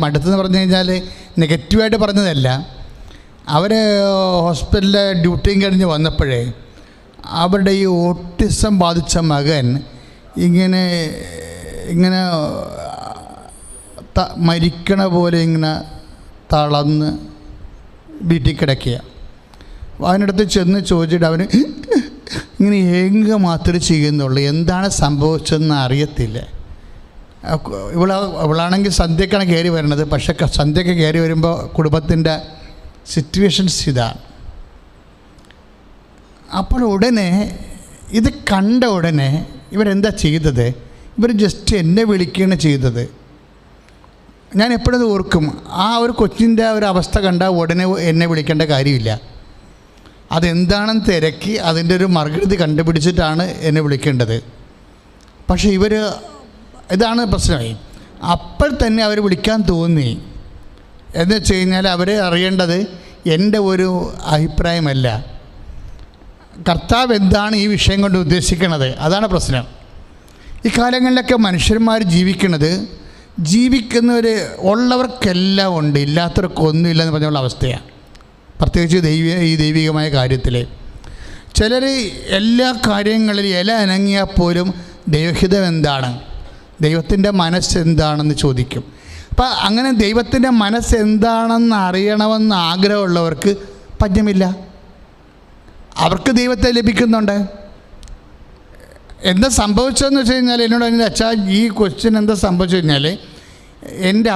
മടുത്തെന്ന് പറഞ്ഞു കഴിഞ്ഞാൽ നെഗറ്റീവായിട്ട് പറഞ്ഞതല്ല, അവർ ഹോസ്പിറ്റലിലെ ഡ്യൂട്ടിയും കഴിഞ്ഞ് വന്നപ്പോഴേ അവരുടെ ഈ ഓട്ടിസം ബാധിച്ച മകൻ ഇങ്ങനെ മരിക്കണ പോലെ ഇങ്ങനെ തളർന്ന് വീട്ടിൽ കിടക്കുക. അവനടുത്ത് ചെന്ന് ചോദിച്ചിട്ട് അവന് ഇങ്ങനെ ഏങ്ക മാത്രമേ ചെയ്യുന്നുള്ളൂ, എന്താണ് സംഭവിച്ചതെന്ന് അറിയത്തില്ല. ഇവളാണെങ്കിൽ സന്ധ്യക്കാണ് കയറി വരുന്നത്. പക്ഷേ സന്ധ്യക്ക് കയറി വരുമ്പോൾ കുടുംബത്തിൻ്റെ സിറ്റുവേഷൻസ് ഇതാണ്. അപ്പോൾ ഉടനെ ഇത് കണ്ട ഉടനെ ഇവരെന്താ ചെയ്തത്? ഇവർ ജസ്റ്റ് എന്നെ വിളിക്കുകയാണ് ചെയ്തത്. ഞാൻ എപ്പോഴും ഓർക്കും, ആ ഒരു കൊച്ചിൻ്റെ ഒരു അവസ്ഥ കണ്ടാൽ ഉടനെ എന്നെ വിളിക്കേണ്ട കാര്യമില്ല. അതെന്താണെന്ന് തിരക്കി അതിൻ്റെ ഒരു മറുകൃതി കണ്ടുപിടിച്ചിട്ടാണ് എന്നെ വിളിക്കേണ്ടത്. പക്ഷേ ഇതാണ് പ്രശ്നമായി. അപ്പോൾ തന്നെ അവർ വിളിക്കാൻ തോന്നി. എന്ന് വെച്ച് കഴിഞ്ഞാൽ അവർ അറിയേണ്ടത് എൻ്റെ ഒരു അഭിപ്രായമല്ല, കർത്താവ് എന്താണ് ഈ വിഷയം കൊണ്ട് ഉദ്ദേശിക്കുന്നത്, അതാണ് പ്രശ്നം. ഈ കാലങ്ങളിലൊക്കെ മനുഷ്യന്മാർ ജീവിക്കുന്നവർ ഉള്ളവർക്കെല്ലാം ഉണ്ട്, ഇല്ലാത്തവർക്കൊന്നുമില്ല എന്ന് പറഞ്ഞുള്ള അവസ്ഥയാണ്. പ്രത്യേകിച്ച് ഈ ദൈവികമായ കാര്യത്തിൽ ചിലർ എല്ലാ കാര്യങ്ങളിലും ഇല അനങ്ങിയാൽ പോലും ദൈവഹിതം എന്താണ്, ദൈവത്തിൻ്റെ മനസ്സെന്താണെന്ന് ചോദിക്കും. അപ്പം അങ്ങനെ ദൈവത്തിൻ്റെ മനസ്സെന്താണെന്ന് അറിയണമെന്ന് ആഗ്രഹമുള്ളവർക്ക് പഞ്ഞമില്ല. അവർക്ക് ദൈവത്തെ ലഭിക്കുന്നുണ്ട്. എന്താ സംഭവിച്ചതെന്ന് വെച്ച് കഴിഞ്ഞാൽ എന്നോട് എൻ്റെ അച്ഛാ ഈ ക്വസ്റ്റ്യൻ എന്താ സംഭവിച്ചു കഴിഞ്ഞാൽ, എൻ്റെ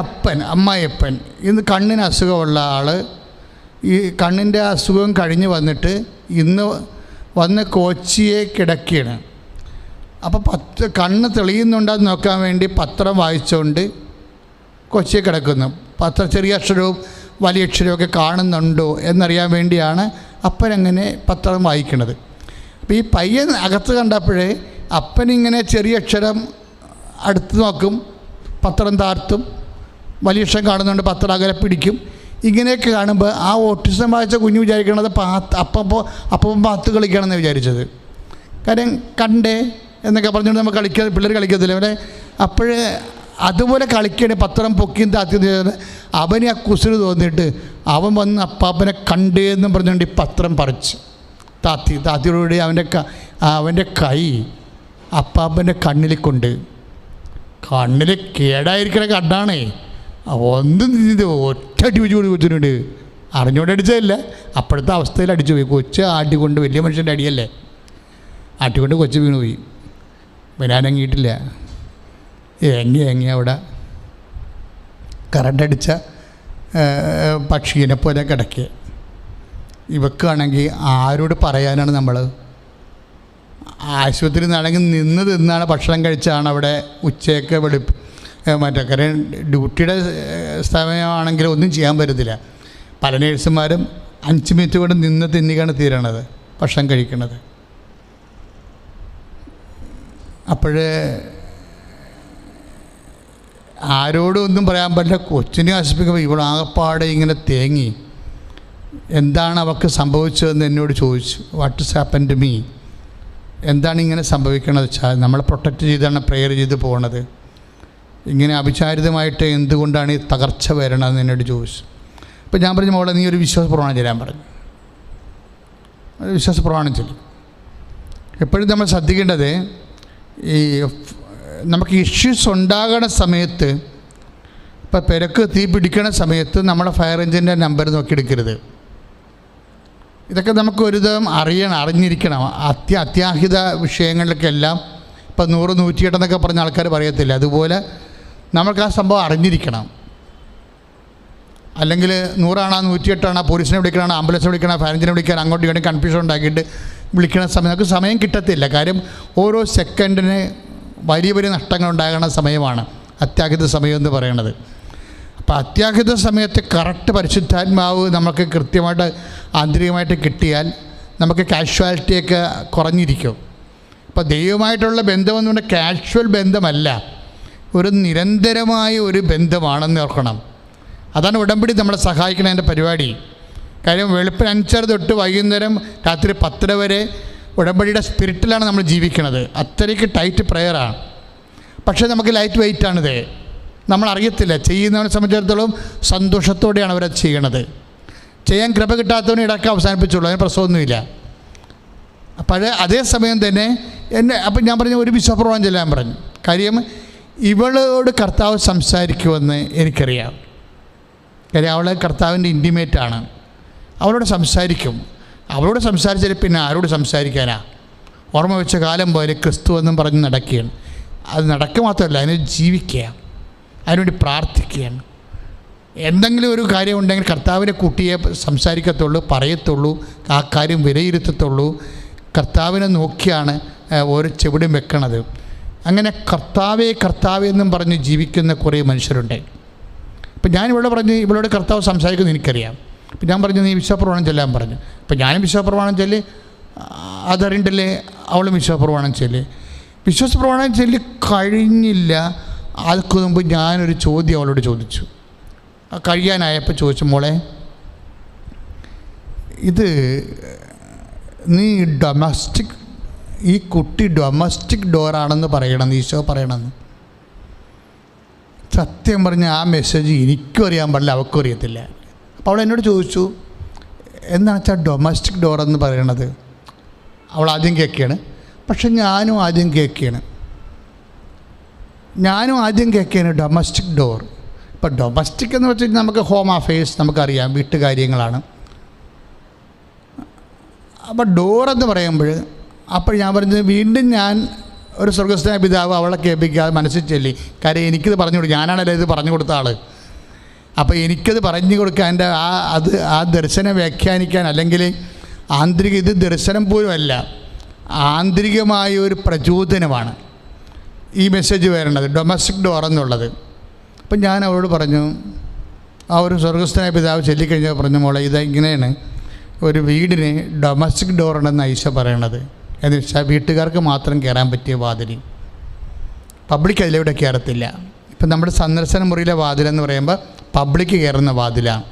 അമ്മായിയപ്പൻ ഇന്ന് കണ്ണിന് അസുഖമുള്ള ആൾ, ഈ കണ്ണിൻ്റെ അസുഖം കഴിഞ്ഞ് വന്നിട്ട് ഇന്ന് വന്ന് കൊച്ചിയെ കിടക്കുകയാണ്. അപ്പോൾ കണ്ണ് തെളിയുന്നുണ്ടെന്ന് നോക്കാൻ വേണ്ടി പത്രം വായിച്ചുകൊണ്ട് കൊച്ചിയെ കിടക്കുന്നു. ചെറിയ അക്ഷരവും വലിയ അക്ഷരവും ഒക്കെ കാണുന്നുണ്ടോ എന്നറിയാൻ വേണ്ടിയാണ് അപ്പനങ്ങനെ പത്രം വായിക്കണത്. അപ്പോൾ ഈ പയ്യൻ അകത്ത് കണ്ടപ്പോഴേ അപ്പനിങ്ങനെ ചെറിയ അക്ഷരം അടുത്ത് നോക്കും, പത്രം താഴ്ത്തും, വലിയ അക്ഷരം കാണുന്നുണ്ട് പത്രം അകലെ പിടിക്കും. ഇങ്ങനെയൊക്കെ കാണുമ്പോൾ ആ ഓട്ടിസം വായിച്ച കുഞ്ഞ് വിചാരിക്കണത് അപ്പം പാത്ത് കളിക്കുകയാണെന്ന് വിചാരിച്ചത്. കാര്യം കണ്ടേ എന്നൊക്കെ പറഞ്ഞുകൊണ്ട് നമ്മൾ പിള്ളേർ കളിക്കത്തില്ല അവരെ. അപ്പോഴേ അതുപോലെ കളിക്കണേ പത്രം പൊക്കിയും താത്തി. അവന് ആ കുസൃതി തോന്നിയിട്ട് അവൻ വന്ന് അപ്പാപ്പനെ കണ്ടേന്നും പറഞ്ഞുകൊണ്ട് ഈ പത്രം പറിച്ച് താത്തിയോടുകൂടി അവൻ്റെ കൈ അപ്പാപ്പൻ്റെ കണ്ണിൽ കൊണ്ട്, കണ്ണിൽ കേടായിരിക്കണ കണ്ണാണേ, ഒന്നും ഒറ്റടി വെച്ച് കൊച്ചിനുണ്ട്. അറിഞ്ഞുകൊണ്ട് അടിച്ചതല്ല, അപ്പോഴത്തെ അവസ്ഥയിൽ അടിച്ചു പോയി. കൊച്ച് ആട്ടിക്കൊണ്ട്, വലിയ മനുഷ്യൻ്റെ അടിയല്ലേ, ആട്ടിക്കൊണ്ട് കൊച്ച് വീണു പോയി. വരാനങ്ങിയിട്ടില്ല, എങ്ങി അവിടെ കറണ്ടടിച്ച പക്ഷീനെ പോലെ കിടക്കുക. ഇവക്കാണെങ്കിൽ ആരോട് പറയാനാണ് നമ്മൾ? ആശുപത്രിയിൽ നിന്നാണെങ്കിൽ നിന്നാണ് ഭക്ഷണം കഴിച്ചാണ് അവിടെ ഉച്ചയൊക്കെ മറ്റേ കാര്യം ഡ്യൂട്ടിയുടെ സമയമാണെങ്കിൽ ഒന്നും ചെയ്യാൻ പറ്റത്തില്ല. പല നേഴ്സുമാരും 5 മിനിറ്റ് കൊണ്ട് നിന്ന് തിന്നിക്കാണ് തീരണത് ഭക്ഷണം കഴിക്കണത്. അപ്പോഴേ ആരോടും ഒന്നും പറയാൻ പറ്റില്ല. കൊച്ചിനെ ആശിപ്പിക്കുമ്പോൾ ഇവളാകപ്പാടെ ഇങ്ങനെ തേങ്ങി. എന്താണ് അവൾക്ക് സംഭവിച്ചതെന്ന് എന്നോട് ചോദിച്ചു. What is happen to me, എന്താണ് ഇങ്ങനെ സംഭവിക്കണത് വെച്ചാൽ നമ്മളെ പ്രൊട്ടക്റ്റ് ചെയ്താണ് പ്രെയർ ചെയ്ത് പോകണത്, ഇങ്ങനെ അവിചാരിതമായിട്ട് എന്തുകൊണ്ടാണ് ഈ തകർച്ച വരണതെന്ന് എന്നോട് ചോദിച്ചു. അപ്പോൾ ഞാൻ പറഞ്ഞു, മോളെ നീ ഒരു വിശ്വാസ പ്രമാണം ചെല്ലാൻ പറഞ്ഞു. ഒരു വിശ്വാസ പ്രമാണം ചെല്ലും. എപ്പോഴും നമ്മൾ ശ്രദ്ധിക്കേണ്ടത്, ഈ നമുക്ക് ഇഷ്യൂസ് ഉണ്ടാകുന്ന സമയത്ത്, ഇപ്പോൾ പെരക്ക് തീ പിടിക്കണ സമയത്ത് നമ്മുടെ ഫയർ എഞ്ചിൻ്റെ നമ്പർ നോക്കിയെടുക്കരുത്. ഇതൊക്കെ നമുക്ക് ഒരു വിധം അറിഞ്ഞിരിക്കണം. അത്യാഹിത വിഷയങ്ങളിലേക്കെല്ലാം ഇപ്പോൾ 100, 108 എന്നൊക്കെ പറഞ്ഞ ആൾക്കാർ പറയത്തില്ല, അതുപോലെ നമുക്ക് ആ സംഭവം അറിഞ്ഞിരിക്കണം. അല്ലെങ്കിൽ 100 108 പോലീസിനെ വിളിക്കണം, ആംബുലൻസിനെ വിളിക്കണം, ഫയർ എഞ്ചിനെ വിളിക്കാൻ, അങ്ങോട്ടും ഇങ്ങോട്ടും കൺഫ്യൂഷൻ ഉണ്ടാക്കിയിട്ട് വിളിക്കണ സമയം നമുക്ക് സമയം കിട്ടത്തില്ല. കാര്യം ഓരോ സെക്കൻഡിന് വലിയ നഷ്ടങ്ങൾ ഉണ്ടാകുന്ന സമയമാണ് അത്യാഹിത സമയം എന്ന് പറയുന്നത്. അപ്പോൾ അത്യാഹിത സമയത്ത് കറക്റ്റ് പരിശുദ്ധാത്മാവ് നമുക്ക് കൃത്യമായിട്ട് ആന്തരികമായിട്ട് കിട്ടിയാൽ നമുക്ക് കാഷ്വാലിറ്റിയൊക്കെ കുറഞ്ഞിരിക്കും. അപ്പോൾ ദൈവമായിട്ടുള്ള ബന്ധമെന്ന് പറഞ്ഞാൽ കാഷ്വൽ ബന്ധമല്ല, ഒരു നിരന്തരമായ ഒരു ബന്ധമാണെന്ന് ഓർക്കണം. അതാണ് ഉടമ്പടി നമ്മളെ സഹായിക്കുന്നതിൻ്റെ പരിപാടി. കാര്യം വെളുപ്പിന് 5 തൊട്ട് വൈകുന്നേരം രാത്രി 10 വരെ ഉടമ്പടിയുടെ സ്പിരിറ്റിലാണ് നമ്മൾ ജീവിക്കുന്നത്. അത്രയ്ക്ക് ടൈറ്റ് പ്രെയറാണ്. പക്ഷേ നമുക്ക് ലൈറ്റ് വെയിറ്റാണിത്, നമ്മൾ അറിയത്തില്ല. ചെയ്യുന്നവനെ സംബന്ധിച്ചിടത്തോളം സന്തോഷത്തോടെയാണ് അവരത് ചെയ്യണത്. ചെയ്യാൻ കൃപ കിട്ടാത്തവനെ ഇടയ്ക്ക് അവസാനിപ്പിച്ചുള്ളൂ, അതിന് പ്രശ്നമൊന്നുമില്ല. അപ്പോൾ അതേസമയം തന്നെ അപ്പം ഞാൻ പറഞ്ഞു, ഒരു വിശ്വാസപ്രമാണം ചെല്ലാൻ പറഞ്ഞു. കാര്യം ഇവളോട് കർത്താവ് സംസാരിക്കുമെന്ന് എനിക്കറിയാം. കാര്യം അവൾ കർത്താവിൻ്റെ ഇൻറ്റിമേറ്റാണ്. അവളോട് സംസാരിക്കും. അവളോട് സംസാരിച്ചാൽ പിന്നെ ആരോട് സംസാരിക്കാനാ? ഓർമ്മ വെച്ച കാലം പോലെ ക്രിസ്തു എന്നും പറഞ്ഞ് നടക്കുകയാണ്. അത് നടക്കുക മാത്രമല്ല, അതിന് ജീവിക്കുക, അതിനുവേണ്ടി പ്രാർത്ഥിക്കുകയാണ്. എന്തെങ്കിലും ഒരു കാര്യം ഉണ്ടെങ്കിൽ കർത്താവിനെ കൂട്ടിയേ സംസാരിക്കത്തുള്ളൂ, പറയത്തുള്ളൂ, ആ കാര്യം വിലയിരുത്തത്തുള്ളൂ. കർത്താവിനെ നോക്കിയാണ് ഓരോ ചെവിടും വെക്കണത്. അങ്ങനെ കർത്താവേ എന്നും പറഞ്ഞ് ജീവിക്കുന്ന കുറേ മനുഷ്യരുണ്ട്. ഇപ്പം ഞാൻ ഇവളോട് കർത്താവ് സംസാരിക്കുന്നത് എനിക്കറിയാം. അപ്പം ഞാൻ പറഞ്ഞു, നീ വിശ്വാസപ്രമാണം ചെല്ലാൻ പറഞ്ഞു. അപ്പം ഞാനും വിശ്വാസപ്രമാണം ചൊല്ലി, അതറിയണ്ടല്ലേ അവളും വിശ്വാസപ്രമാണം ചൊല്ലി. വിശ്വാസപ്രമാണം ചൊല്ലി കഴിഞ്ഞില്ല, അതിന് മുമ്പ് ഞാനൊരു ചോദ്യം അവളോട് ചോദിച്ചു. കഴിയാനായപ്പോൾ ചോദിച്ചു, മോളെ ഇത് നീ ഈ കുട്ടി ഡൊമസ്റ്റിക് ഡോറാണെന്ന് പറയണമെന്ന് ഈശോ പറയണമെന്ന്. സത്യം പറഞ്ഞ ആ മെസ്സേജ് എനിക്കും അറിയാൻ പാടില്ല, അവൾക്കും അറിയത്തില്ല. അപ്പോൾ അവൾ എന്നോട് ചോദിച്ചു, എന്താണെന്ന് വെച്ചാൽ ഡൊമസ്റ്റിക് ഡോർ എന്ന് പറയണത്. അവൾ ആദ്യം കേൾക്കുകയാണ്, പക്ഷെ ഞാനും ആദ്യം കേൾക്കുകയാണ് ഡൊമസ്റ്റിക് ഡോർ. ഇപ്പോൾ ഡൊമസ്റ്റിക് എന്ന് വെച്ചാൽ നമുക്ക് ഹോം അഫെയർസ് നമുക്കറിയാം, വീട്ടുകാര്യങ്ങളാണ്. അപ്പോൾ ഡോറെന്ന് പറയുമ്പോൾ അപ്പോൾ ഞാൻ പറഞ്ഞത് വീണ്ടും ഞാൻ ഒരു സ്വർഗസ്ഥനായ പിതാവ് അവളെ കേൾപ്പിക്കാതെ മനസ്സിൽ ചൊല്ലി. കാര്യം എനിക്കിത് പറഞ്ഞു കൊടുക്കും, ഞാനാണല്ലോ ഇത് പറഞ്ഞു കൊടുത്ത ആൾ. അപ്പോൾ എനിക്കത് പറഞ്ഞു കൊടുക്കാൻ എൻ്റെ ആ ദർശനം വ്യാഖ്യാനിക്കാൻ, അല്ലെങ്കിൽ ആന്തരിക, ഇത് ദർശനം പോലും അല്ല, ആന്തരികമായ ഒരു പ്രചോദനമാണ് ഈ മെസ്സേജ് വരേണ്ടത്, ഡൊമസ്റ്റിക് ഡോർ എന്നുള്ളത്. അപ്പം ഞാൻ അവളോട് പറഞ്ഞു, ആ ഒരു സ്വർഗസ്ഥനായ പിതാവ് ചൊല്ലിക്കഴിഞ്ഞാൽ പറഞ്ഞു, മോളെ ഇതെങ്ങനെയാണ് ഒരു വീടിന് ഡൊമസ്റ്റിക് ഡോർ ഉണ്ടെന്ന് ഈശോ പറയണത്. എന്ന് വെച്ചാൽ വീട്ടുകാർക്ക് മാത്രം കയറാൻ പറ്റിയ വാതിൽ, പബ്ലിക് അതിലൂടെ കയറത്തില്ല. ഇപ്പം നമ്മുടെ സന്ദർശന മുറിയിലെ വാതിലെന്ന് പറയുമ്പോൾ പബ്ലിക് കയറുന്ന വാതിലാണ്.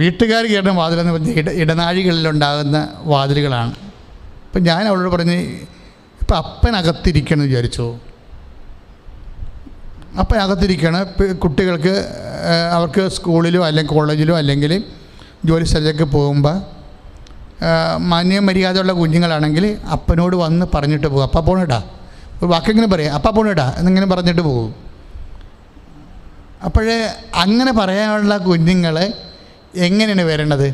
വീട്ടുകാർ കയറുന്ന വാതിലെന്ന് പറഞ്ഞാൽ ഇടനാഴികളിലുണ്ടാകുന്ന വാതിലുകളാണ്. അപ്പം ഞാൻ അവളോട് പറഞ്ഞ്, ഇപ്പം അപ്പനകത്തിരിക്കണം വിചാരിച്ചു. അപ്പനകത്തിരിക്കണം, കുട്ടികൾക്ക് അവർക്ക് സ്കൂളിലോ അല്ലെങ്കിൽ കോളേജിലോ അല്ലെങ്കിൽ ജോലി സ്ഥലത്തേക്ക് പോകുമ്പോൾ മാന്യമര്യാദയുള്ള കുഞ്ഞുങ്ങളാണെങ്കിൽ അപ്പനോട് വന്ന് പറഞ്ഞിട്ട് പോകും, അപ്പ പോണിടാ, ഒരു വാക്കെങ്ങനെ പറയാം, അപ്പ പോണിടാ എന്നിങ്ങനെ പറഞ്ഞിട്ട് പോകും. അപ്പോഴേ അങ്ങനെ പറയാനുള്ള കുഞ്ഞുങ്ങൾ എങ്ങനെയാണ് വരണത്?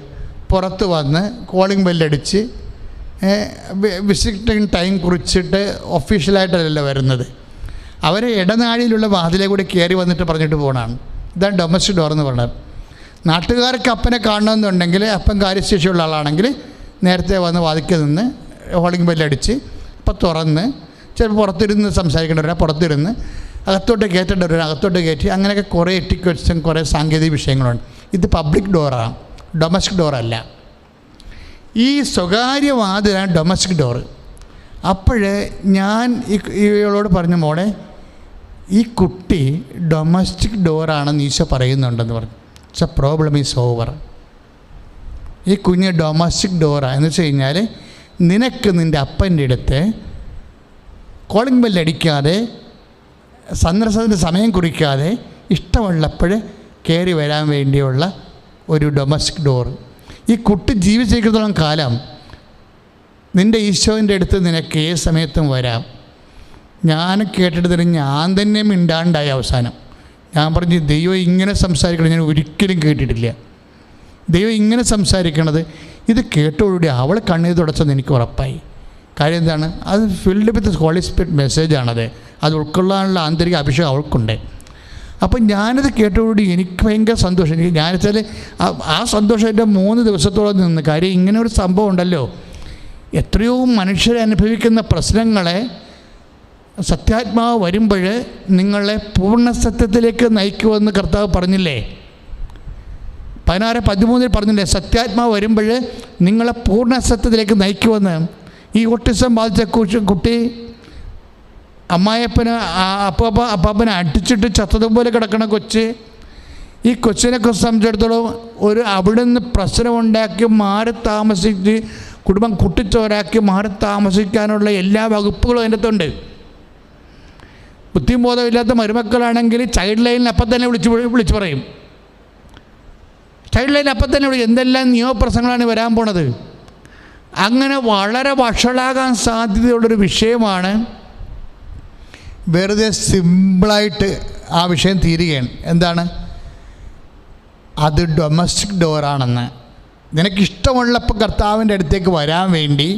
പുറത്ത് വന്ന് കോളിംഗ് ബെല്ലടിച്ച് വിസിറ്റിംഗ് ടൈം കുറിച്ചിട്ട് ഒഫീഷ്യലായിട്ടല്ലല്ലോ വരുന്നത്. അവർ ഇടനാഴിയിലുള്ള വാതിലെ കൂടി കയറി വന്നിട്ട് പറഞ്ഞിട്ട് പോകണമാണ്. ഇതാണ് ഡൊമസ്റ്റിക് ഡോർ എന്ന് പറയുന്നത്. നാട്ടുകാർക്ക് അപ്പനെ കാണണമെന്നുണ്ടെങ്കിൽ, അപ്പൻ കാര്യശേഷിയുള്ള ആളാണെങ്കിൽ നേരത്തെ വന്ന് വാതിക്കൽ നിന്ന് കോളിംഗ് ബെല്ലടിച്ച് അപ്പം തുറന്ന്, ചിലപ്പോൾ പുറത്തിരുന്ന് സംസാരിക്കേണ്ടവരാ പുറത്തിരുന്ന്, അകത്തോട്ട് കയറ്റേണ്ടവരാ അകത്തോട്ട് കയറ്റി, അങ്ങനെയൊക്കെ കുറേ എറ്റിക്വറ്റ്സും കുറേ സാങ്കേതിക വിഷയങ്ങളുണ്ട്. ഇത് പബ്ലിക് ഡോറാണ്, ഡൊമസ്റ്റിക് ഡോറല്ല. ഈ സ്വകാര്യ വാതിലാണ് ഡൊമസ്റ്റിക് ഡോറ്. അപ്പോൾ ഞാൻ ഇവളോട് പറഞ്ഞു, മോളെ ഈ കുട്ടി ഡൊമസ്റ്റിക് ഡോറാണെന്ന് ഈശോ പറയുന്നുണ്ടെന്ന് പറഞ്ഞു. It's A problem is over. ഈ കുഞ്ഞ് ഡൊമസ്റ്റിക് ഡോറാണ് എന്ന് വെച്ച് കഴിഞ്ഞാൽ, നിനക്ക് നിൻ്റെ അപ്പൻ്റെ അടുത്ത് കോളിംഗ് ബെല്ലടിക്കാതെ, സന്ദർശനത്തിൻ്റെ സമയം കുറിക്കാതെ, ഇഷ്ടമുള്ളപ്പോൾ കയറി വരാൻ വേണ്ടിയുള്ള ഒരു ഡൊമസ്റ്റിക് ഡോർ. ഈ കുട്ടി ജീവിച്ചിരിക്കുന്നിടത്തോളം കാലം നിൻ്റെ ഈശോൻ്റെ അടുത്ത് നിനക്ക് ഏത് സമയത്തും വരാം. ഞാൻ കേട്ടിട്ട് തന്നെ ഞാൻ തന്നെ മിണ്ടാണ്ടായി. അവസാനം ഞാൻ പറഞ്ഞു, ദൈവം ഇങ്ങനെ സംസാരിക്കണം ഞാൻ ഒരിക്കലും കേട്ടിട്ടില്ല. ദൈവം ഇങ്ങനെ സംസാരിക്കണത് ഇത് കേട്ടോടുകൂടി അവൾ കണ്ണീർ തുടച്ചെന്ന് എനിക്ക് ഉറപ്പായി. കാര്യം എന്താണ്? അത് ഫിൽഡ് വിത്ത് ഹോളി സ്പിരിറ്റ് മെസ്സേജാണത്. അത് ഉൾക്കൊള്ളാനുള്ള ആന്തരിക അഭിഷേകം അവൾക്കുണ്ട്. അപ്പം ഞാനത് കേട്ടോടുകൂടി എനിക്ക് ഭയങ്കര സന്തോഷം. ഞാൻ വെച്ചാൽ ആ സന്തോഷം എൻ്റെ 3 ദിവസത്തോളം നിന്ന്. കാര്യം ഇങ്ങനെ ഒരു സംഭവം ഉണ്ടല്ലോ, എത്രയോ മനുഷ്യരെ അനുഭവിക്കുന്ന പ്രശ്നങ്ങളെ സത്യാത്മാവ് വരുമ്പോൾ നിങ്ങളെ പൂർണ്ണ സത്യത്തിലേക്ക് നയിക്കുമെന്ന് കർത്താവ് പറഞ്ഞില്ലേ? 16:13 പറഞ്ഞില്ലേ? സത്യാത്മാവ് വരുമ്പോൾ നിങ്ങളെ പൂർണ്ണ സത്യത്തിലേക്ക് നയിക്കുമെന്ന്. ഈ ഓട്ടിസം ബാധിച്ച കുട്ടി അമ്മായപ്പന് അപ്പാപ്പനെ അടിച്ചിട്ട് ചത്തതുപോലെ കിടക്കണ കൊച്ച്, ഈ കൊച്ചിനെയൊക്കെ സംബന്ധിച്ചിടത്തോളം അവിടെ നിന്ന് പ്രശ്നമുണ്ടാക്കി മാറി താമസിച്ച് കുടുംബം കുട്ടിച്ചോരാക്കി മാറി താമസിക്കാനുള്ള എല്ലാ വകുപ്പുകളും അതിൻ്റെ അകത്തുണ്ട്. ബുദ്ധിബോധമില്ലാത്ത മരുമക്കളാണെങ്കിൽ ചൈൽഡ് ലൈനിൽ അപ്പം തന്നെ വിളിച്ചു പറയും. ചൈൽഡ് ലൈനിൽ അപ്പം തന്നെ എന്തെല്ലാം നിയമപ്രശ്നങ്ങളാണ് വരാൻ പോണത്. അങ്ങനെ വളരെ വഷളാകാൻ സാധ്യതയുള്ളൊരു വിഷയമാണ്. വെറുതെ സിമ്പിളായിട്ട് ആ വിഷയം തീരുകയാണ്. എന്താണ്? അത് ഡൊമസ്റ്റിക് ഡോറാണെന്ന്. നിനക്കിഷ്ടമുള്ളപ്പോൾ കർത്താവിൻ്റെ അടുത്തേക്ക് വരാൻ വേണ്ടി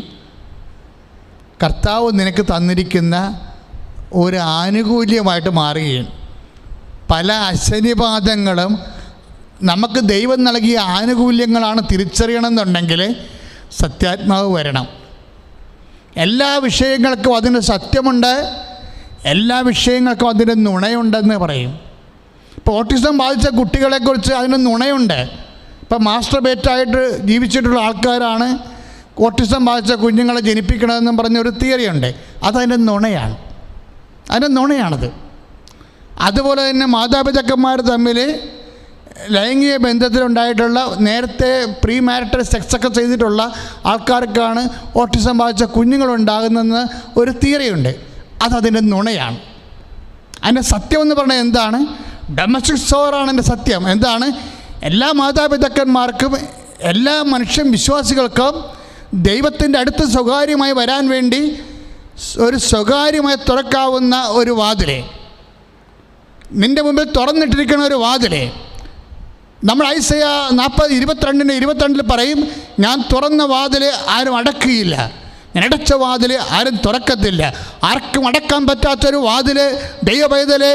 കർത്താവ് നിനക്ക് തന്നിരിക്കുന്ന ഒരു ആനുകൂല്യമായിട്ട് മാറുകയാണ്. പല അശനിപാതങ്ങളും നമുക്ക് ദൈവം നൽകിയ ആനുകൂല്യങ്ങളാണ് തിരിച്ചറിയണമെന്നുണ്ടെങ്കിൽ സത്യാത്മാവ് വരണം. എല്ലാ വിഷയങ്ങൾക്കും അതിന് സത്യമുണ്ട്, എല്ലാ വിഷയങ്ങൾക്കും അതിന് നുണയുണ്ടെന്ന് പറയും. ഇപ്പോൾ ഓട്ടിസം ബാധിച്ച കുട്ടികളെക്കുറിച്ച് അതിന് നുണയുണ്ട്. ഇപ്പം മാസ്റ്റർബേറ്റായിട്ട് ജീവിച്ചിട്ടുള്ള ആൾക്കാരാണ് ഓട്ടിസം ബാധിച്ച കുഞ്ഞുങ്ങളെ ജനിപ്പിക്കണമെന്നും പറഞ്ഞൊരു തിയറിയുണ്ട്. അതതിൻ്റെ നുണയാണ്, അതിൻ്റെ നുണയാണത്. അതുപോലെ തന്നെ മാതാപിതാക്കന്മാർ തമ്മിൽ ലൈംഗിക ബന്ധത്തിലുണ്ടായിട്ടുള്ള നേരത്തെ പ്രീ മാരിറ്റൽ സെക്സൊക്കെ ചെയ്തിട്ടുള്ള ആൾക്കാർക്കാണ് ഓട്ടിസം ബാധിച്ച കുഞ്ഞുങ്ങളുണ്ടാകുന്നതെന്ന് ഒരു തിയറിയുണ്ട്. അതതിൻ്റെ നുണയാണ്. അതിൻ്റെ സത്യമെന്ന് പറഞ്ഞാൽ എന്താണ്? ഡൊമസ്റ്റിക് ഡോറാണ് എൻ്റെ സത്യം. എന്താണ്? എല്ലാ മാതാപിതാക്കന്മാർക്കും എല്ലാ മനുഷ്യ വിശ്വാസികൾക്കും ദൈവത്തിൻ്റെ അടുത്ത് സ്വകാര്യമായി വരാൻ വേണ്ടി ഒരു സ്വകാര്യമായി തുറക്കാവുന്ന ഒരു വാതിലെ, നിൻ്റെ മുമ്പിൽ തുറന്നിട്ടിരിക്കുന്ന ഒരു വാതിലെ, നമ്മൾ ഐസയ 40:22 പറയും, ഞാൻ തുറന്ന വാതിൽ ആരും അടക്കുകയില്ല, ഞാൻ അടച്ച വാതിൽ ആരും തുറക്കത്തില്ല. ആർക്കും അടക്കാൻ പറ്റാത്തൊരു വാതിൽ ദൈവപൈതലെ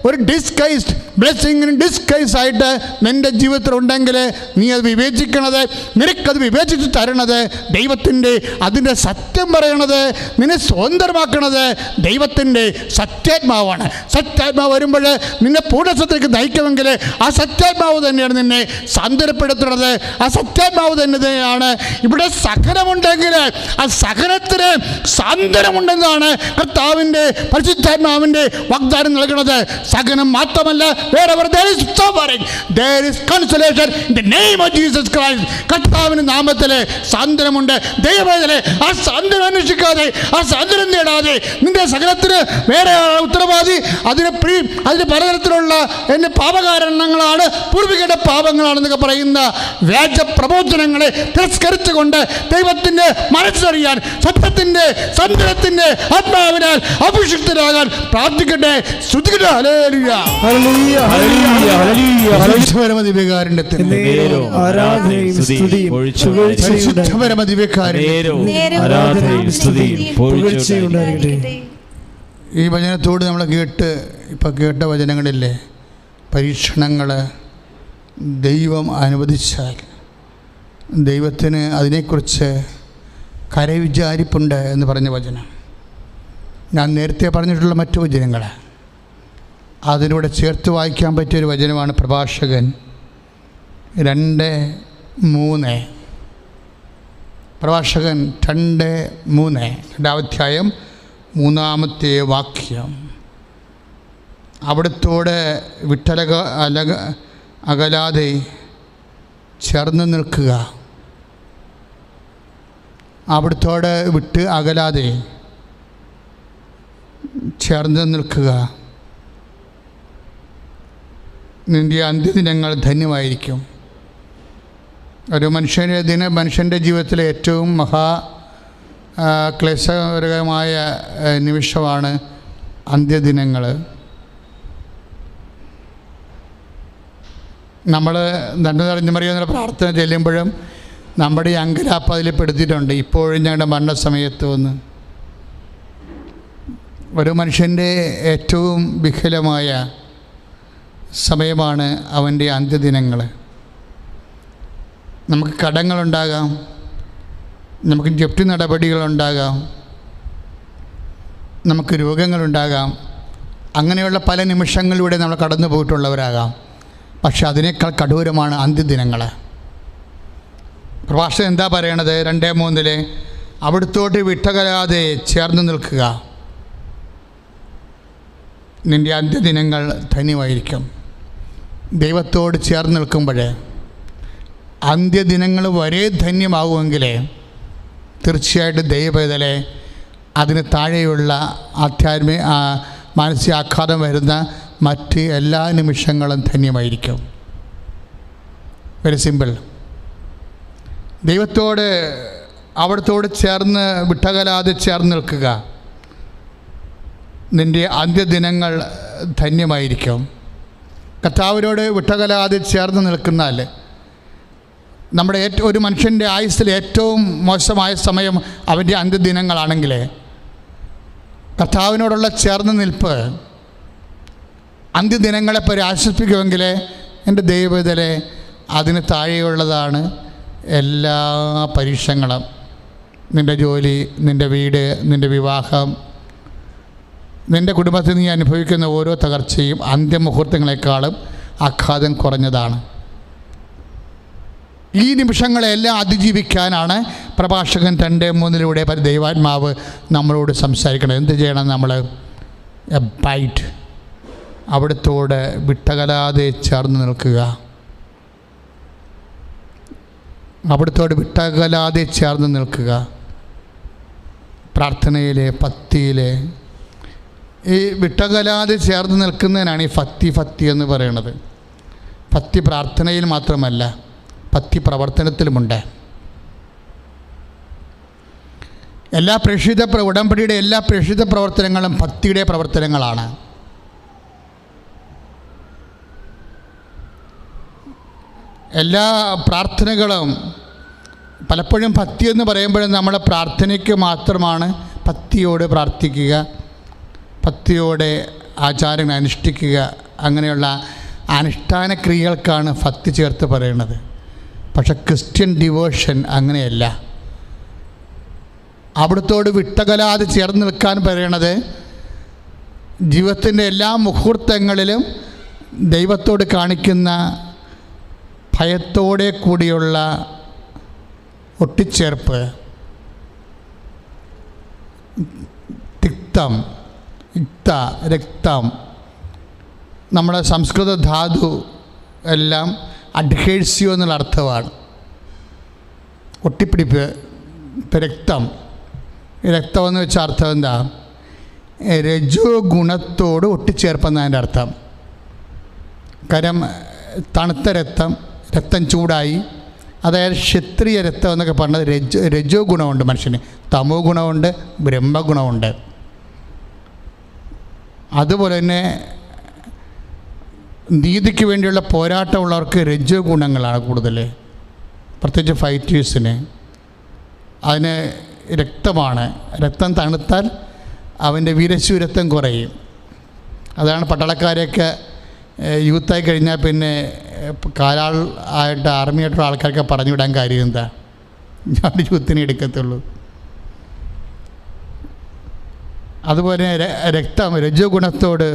ഒരു ഡിസ്കൈസ്ഡ് ബ്ലെസ്സിങ്ങിന് ഡിസ്കൈസായിട്ട് നിൻ്റെ ജീവിതത്തിൽ ഉണ്ടെങ്കിൽ നീ അത് വിവേചിക്കണത്, നിനക്കത് വിവേചിച്ച് തരണത് ദൈവത്തിൻ്റെ, അതിൻ്റെ സത്യം പറയണത്, നിന്നെ സ്വതന്ത്രമാക്കണത് ദൈവത്തിൻ്റെ സത്യാത്മാവാണ്. സത്യാത്മാവ് വരുമ്പോൾ നിന്നെ പൂർണ്ണസത്തിലേക്ക് നയിക്കുമെങ്കിൽ ആ സത്യാത്മാവ് തന്നെയാണ് നിന്നെ സാന്ത്വനപ്പെടുത്തുന്നത്. ആ സത്യാത്മാവ് തന്നെയാണ് ഇവിടെ സഹനമുണ്ടെങ്കിൽ ആ സഹനത്തിന് സാന്ത്വനമുണ്ടെന്നാണ് കർത്താവിൻ്റെ പരിശുദ്ധാത്മാവിൻ്റെ വാഗ്ദാനം നൽകുന്നത്. സഹനം മാത്രമല്ല, wherever there is suffering, there is consolation in the name of Jesus Christ. കർത്താവിൻ്റെ നാമത്തിൽ സാന്ത്വനമുണ്ട്. ദൈവവേദന ആ സാന്ത്വനം അന്വേഷിക്കാതെ, ആ സാന്ത്വനം നേടാതെ നിന്റെ സകലത്തിന് വേറെ ഉത്തരവാദി. അതിന് പലതരത്തിലുള്ള എൻ്റെ പാപകാരണങ്ങളാണ്, പൂർവികരുടെ പാപങ്ങളാണെന്നൊക്കെ പറയുന്ന വ്യാജ പ്രബോധനങ്ങളെ തിരസ്കരിച്ചുകൊണ്ട് ദൈവത്തിൻ്റെ മനസ്സറിയാൻ, സത്യത്തിൻ്റെ സാന്ത്വനത്തിൻ്റെ ആത്മാവിനാൽ അഭിഷിക്തരാകാൻ പ്രാർത്ഥിക്കട്ടെ. ശ്രുതിക്കട്ടെ. ഈ വചനത്തോട് നമ്മൾ കേട്ട വചനങ്ങളില്ലേ, പരീക്ഷണങ്ങൾ ദൈവം അനുവദിച്ചാൽ ദൈവത്തിന് അതിനെക്കുറിച്ച് കരവിചാരിപ്പുണ്ട് എന്ന് പറഞ്ഞ വചനം ഞാൻ നേരത്തെ പറഞ്ഞിട്ടുള്ള മറ്റു വചനങ്ങൾ അതിലൂടെ ചേർത്ത് വായിക്കാൻ പറ്റിയൊരു വചനമാണ് പ്രഭാഷകൻ 2:3. പ്രഭാഷകൻ 2:3, 2-ാം അധ്യായം 3-ാമത്തെ വാക്യം. അവിടുത്തോട് അകലാതെ ചേർന്ന് നിൽക്കുക. അവിടുത്തോട് വിട്ട് അകലാതെ ചേർന്ന് നിൽക്കുക. നിൻ്റെ അന്ത്യദിനങ്ങൾ ധന്യമായിരിക്കും. ഒരു മനുഷ്യൻ്റെ ജീവിതത്തിലെ ഏറ്റവും ക്ലേശകരമായ നിമിഷമാണ് അന്ത്യദിനങ്ങൾ. നമ്മൾ നന്മ നിറഞ്ഞു മറിയുന്ന പ്രാർത്ഥന ചെല്ലുമ്പോഴും നമ്മുടെ ഈ അങ്കലാപ്പ് അതിൽ പെടുത്തിയിട്ടുണ്ട്. ഇപ്പോഴും ഞങ്ങളുടെ മരണസമയത്ത് വന്ന് ഒരു മനുഷ്യൻ്റെ ഏറ്റവും വികലമായ സമയമാണ് അവൻ്റെ അന്ത്യദിനങ്ങൾ. നമുക്ക് കടങ്ങളുണ്ടാകാം, നമുക്ക് ജപ്തി നടപടികളുണ്ടാകാം, നമുക്ക് രോഗങ്ങളുണ്ടാകാം. അങ്ങനെയുള്ള പല നിമിഷങ്ങളിലൂടെ നമ്മൾ കടന്നു പോയിട്ടുള്ളവരാകാം. പക്ഷെ അതിനേക്കാൾ കഠോരമാണ് അന്ത്യദിനങ്ങൾ. പ്രഭാഷകൻ എന്താ പറയണത്? 2:3 അവിടുത്തോട്ട് വിട്ടകലാതെ ചേർന്ന് നിൽക്കുക. നിൻ്റെ അന്ത്യദിനങ്ങൾ ധന്യമായിരിക്കും. ദൈവത്തോട് ചേർന്ന് നിൽക്കുമ്പോൾ അന്ത്യദിനങ്ങൾ വരെ ധന്യമാകുമെങ്കിൽ തീർച്ചയായിട്ടും ദൈവവേദലെ അതിന് താഴെയുള്ള മാനസിക ആഘാതം വരുന്ന മറ്റ് എല്ലാ നിമിഷങ്ങളും ധന്യമായിരിക്കും. Very simple. അവിടത്തോട് ചേർന്ന് വിട്ടകലാതെ ചേർന്ന് നിൽക്കുക. നിൻ്റെ അന്ത്യദിനങ്ങൾ ധന്യമായിരിക്കും. കർത്താവിനോട് വിട്ടകലാതെ ചേർന്ന് നിൽക്കുന്നാൽ നമ്മുടെ ഒരു മനുഷ്യൻ്റെ ആയുസ്സിൽ ഏറ്റവും മോശമായ സമയം അവൻ്റെ അന്ത്യദിനങ്ങളാണെങ്കിൽ കർത്താവിനോടുള്ള ചേർന്ന് നിൽപ്പ് അന്ത്യദിനങ്ങളെ ആശ്വസിപ്പിക്കുമെങ്കിൽ എൻ്റെ ദൈവവേദലെ അതിന് താഴെയുള്ളതാണ് എല്ലാ പരീക്ഷങ്ങളും. നിൻ്റെ ജോലി, നിൻ്റെ വീട്, നിൻ്റെ വിവാഹം, നിൻ്റെ കുടുംബത്തിൽ നീ അനുഭവിക്കുന്ന ഓരോ തകർച്ചയും അന്ത്യമുഹൂർത്തങ്ങളെക്കാളും ആഘാതം കുറഞ്ഞതാണ്. ഈ നിമിഷങ്ങളെല്ലാം അതിജീവിക്കാനാണ് പ്രഭാഷകൻ 2:3 ദൈവാത്മാവ് നമ്മളോട് സംസാരിക്കണം. എന്ത് ചെയ്യണം? നമ്മൾ ബൈറ്റ് അവിടുത്തോട് വിട്ടകലാതെ ചേർന്ന് നിൽക്കുക. അവിടുത്തോട് വിട്ടകലാതെ ചേർന്ന് നിൽക്കുക. പ്രാർത്ഥനയിലെ, ഭക്തിയിലെ ഈ വിട്ടകലാതെ ചേർന്ന് നിൽക്കുന്നതിനാണ് ഈ ഭക്തി എന്ന് പറയുന്നത്. ഭക്തി പ്രാർത്ഥനയിൽ മാത്രമല്ല, ഭക്തി പ്രവർത്തനത്തിലുമുണ്ട്. എല്ലാ ഉടമ്പടിയുടെ എല്ലാ പ്രേക്ഷിത പ്രവർത്തനങ്ങളും ഭക്തിയുടെ പ്രവർത്തനങ്ങളാണ്. എല്ലാ പ്രാർത്ഥനകളും പലപ്പോഴും ഭക്തി എന്ന് പറയുമ്പോഴും നമ്മൾ പ്രാർത്ഥനയ്ക്ക് മാത്രമാണ് ഭക്തിയോട് പ്രാർത്ഥിക്കുക, ഭക്തിയോടെ ആചാരങ്ങൾ അനുഷ്ഠിക്കുക, അങ്ങനെയുള്ള അനുഷ്ഠാന ക്രിയകൾക്കാണ് ഭക്തി ചേർത്ത് പറയുന്നത്. പക്ഷെ ക്രിസ്ത്യൻ ഡിവോഷൻ അങ്ങനെയല്ല. അവിടുത്തോട് വിട്ടകലാതെ ചേർന്ന് നിൽക്കാൻ പറയണത് ജീവിതത്തിൻ്റെ എല്ലാ മുഹൂർത്തങ്ങളിലും ദൈവത്തോട് കാണിക്കുന്ന ഭയത്തോടെ കൂടിയുള്ള ഒട്ടിച്ചേർപ്പ്, തിക്തം, ഇക്ത, രക്തം. നമ്മുടെ സംസ്കൃത ധാതു എല്ലാം അഡ്ഹേഴ്സിയോ എന്നുള്ള അർത്ഥമാണ്. ഒട്ടിപ്പിടിപ്പ്. ഇപ്പം രക്തം എന്ന് വെച്ച അർത്ഥം എന്താ? രജോ ഗുണത്തോട് ഒട്ടിച്ചേർപ്പെന്നതിൻ്റെ അർത്ഥം. കാരണം തണുത്ത രക്തം ചൂടായി, അതായത് ക്ഷത്രിയ രക്തം എന്നൊക്കെ പറഞ്ഞത് രജോ ഗുണമുണ്ട് മനുഷ്യന്, തമോ ഗുണമുണ്ട്, ബ്രഹ്മഗുണമുണ്ട്. അതുപോലെ തന്നെ നീതിക്ക് വേണ്ടിയുള്ള പോരാട്ടമുള്ളവർക്ക് രജോ ഗുണങ്ങളാണ് കൂടുതൽ, പ്രത്യേകിച്ച് ഫൈറ്റേഴ്സിന്. അതിന് രക്തമാണ്. രക്തം തണുത്താൽ അവൻ്റെ വീരശൂരത്വം കുറയും. അതാണ് പട്ടാളക്കാരെയൊക്കെ യൂത്തായി കഴിഞ്ഞാൽ പിന്നെ കാലാൾ ആയിട്ട് ആർമിയായിട്ടുള്ള ആൾക്കാർക്ക് പറഞ്ഞു വിടാൻ കാര്യം എന്താ? ഞാൻ യൂത്തിനെ എടുക്കത്തുള്ളൂ. അതുപോലെ രക്തം രജോ ഗുണത്തോട്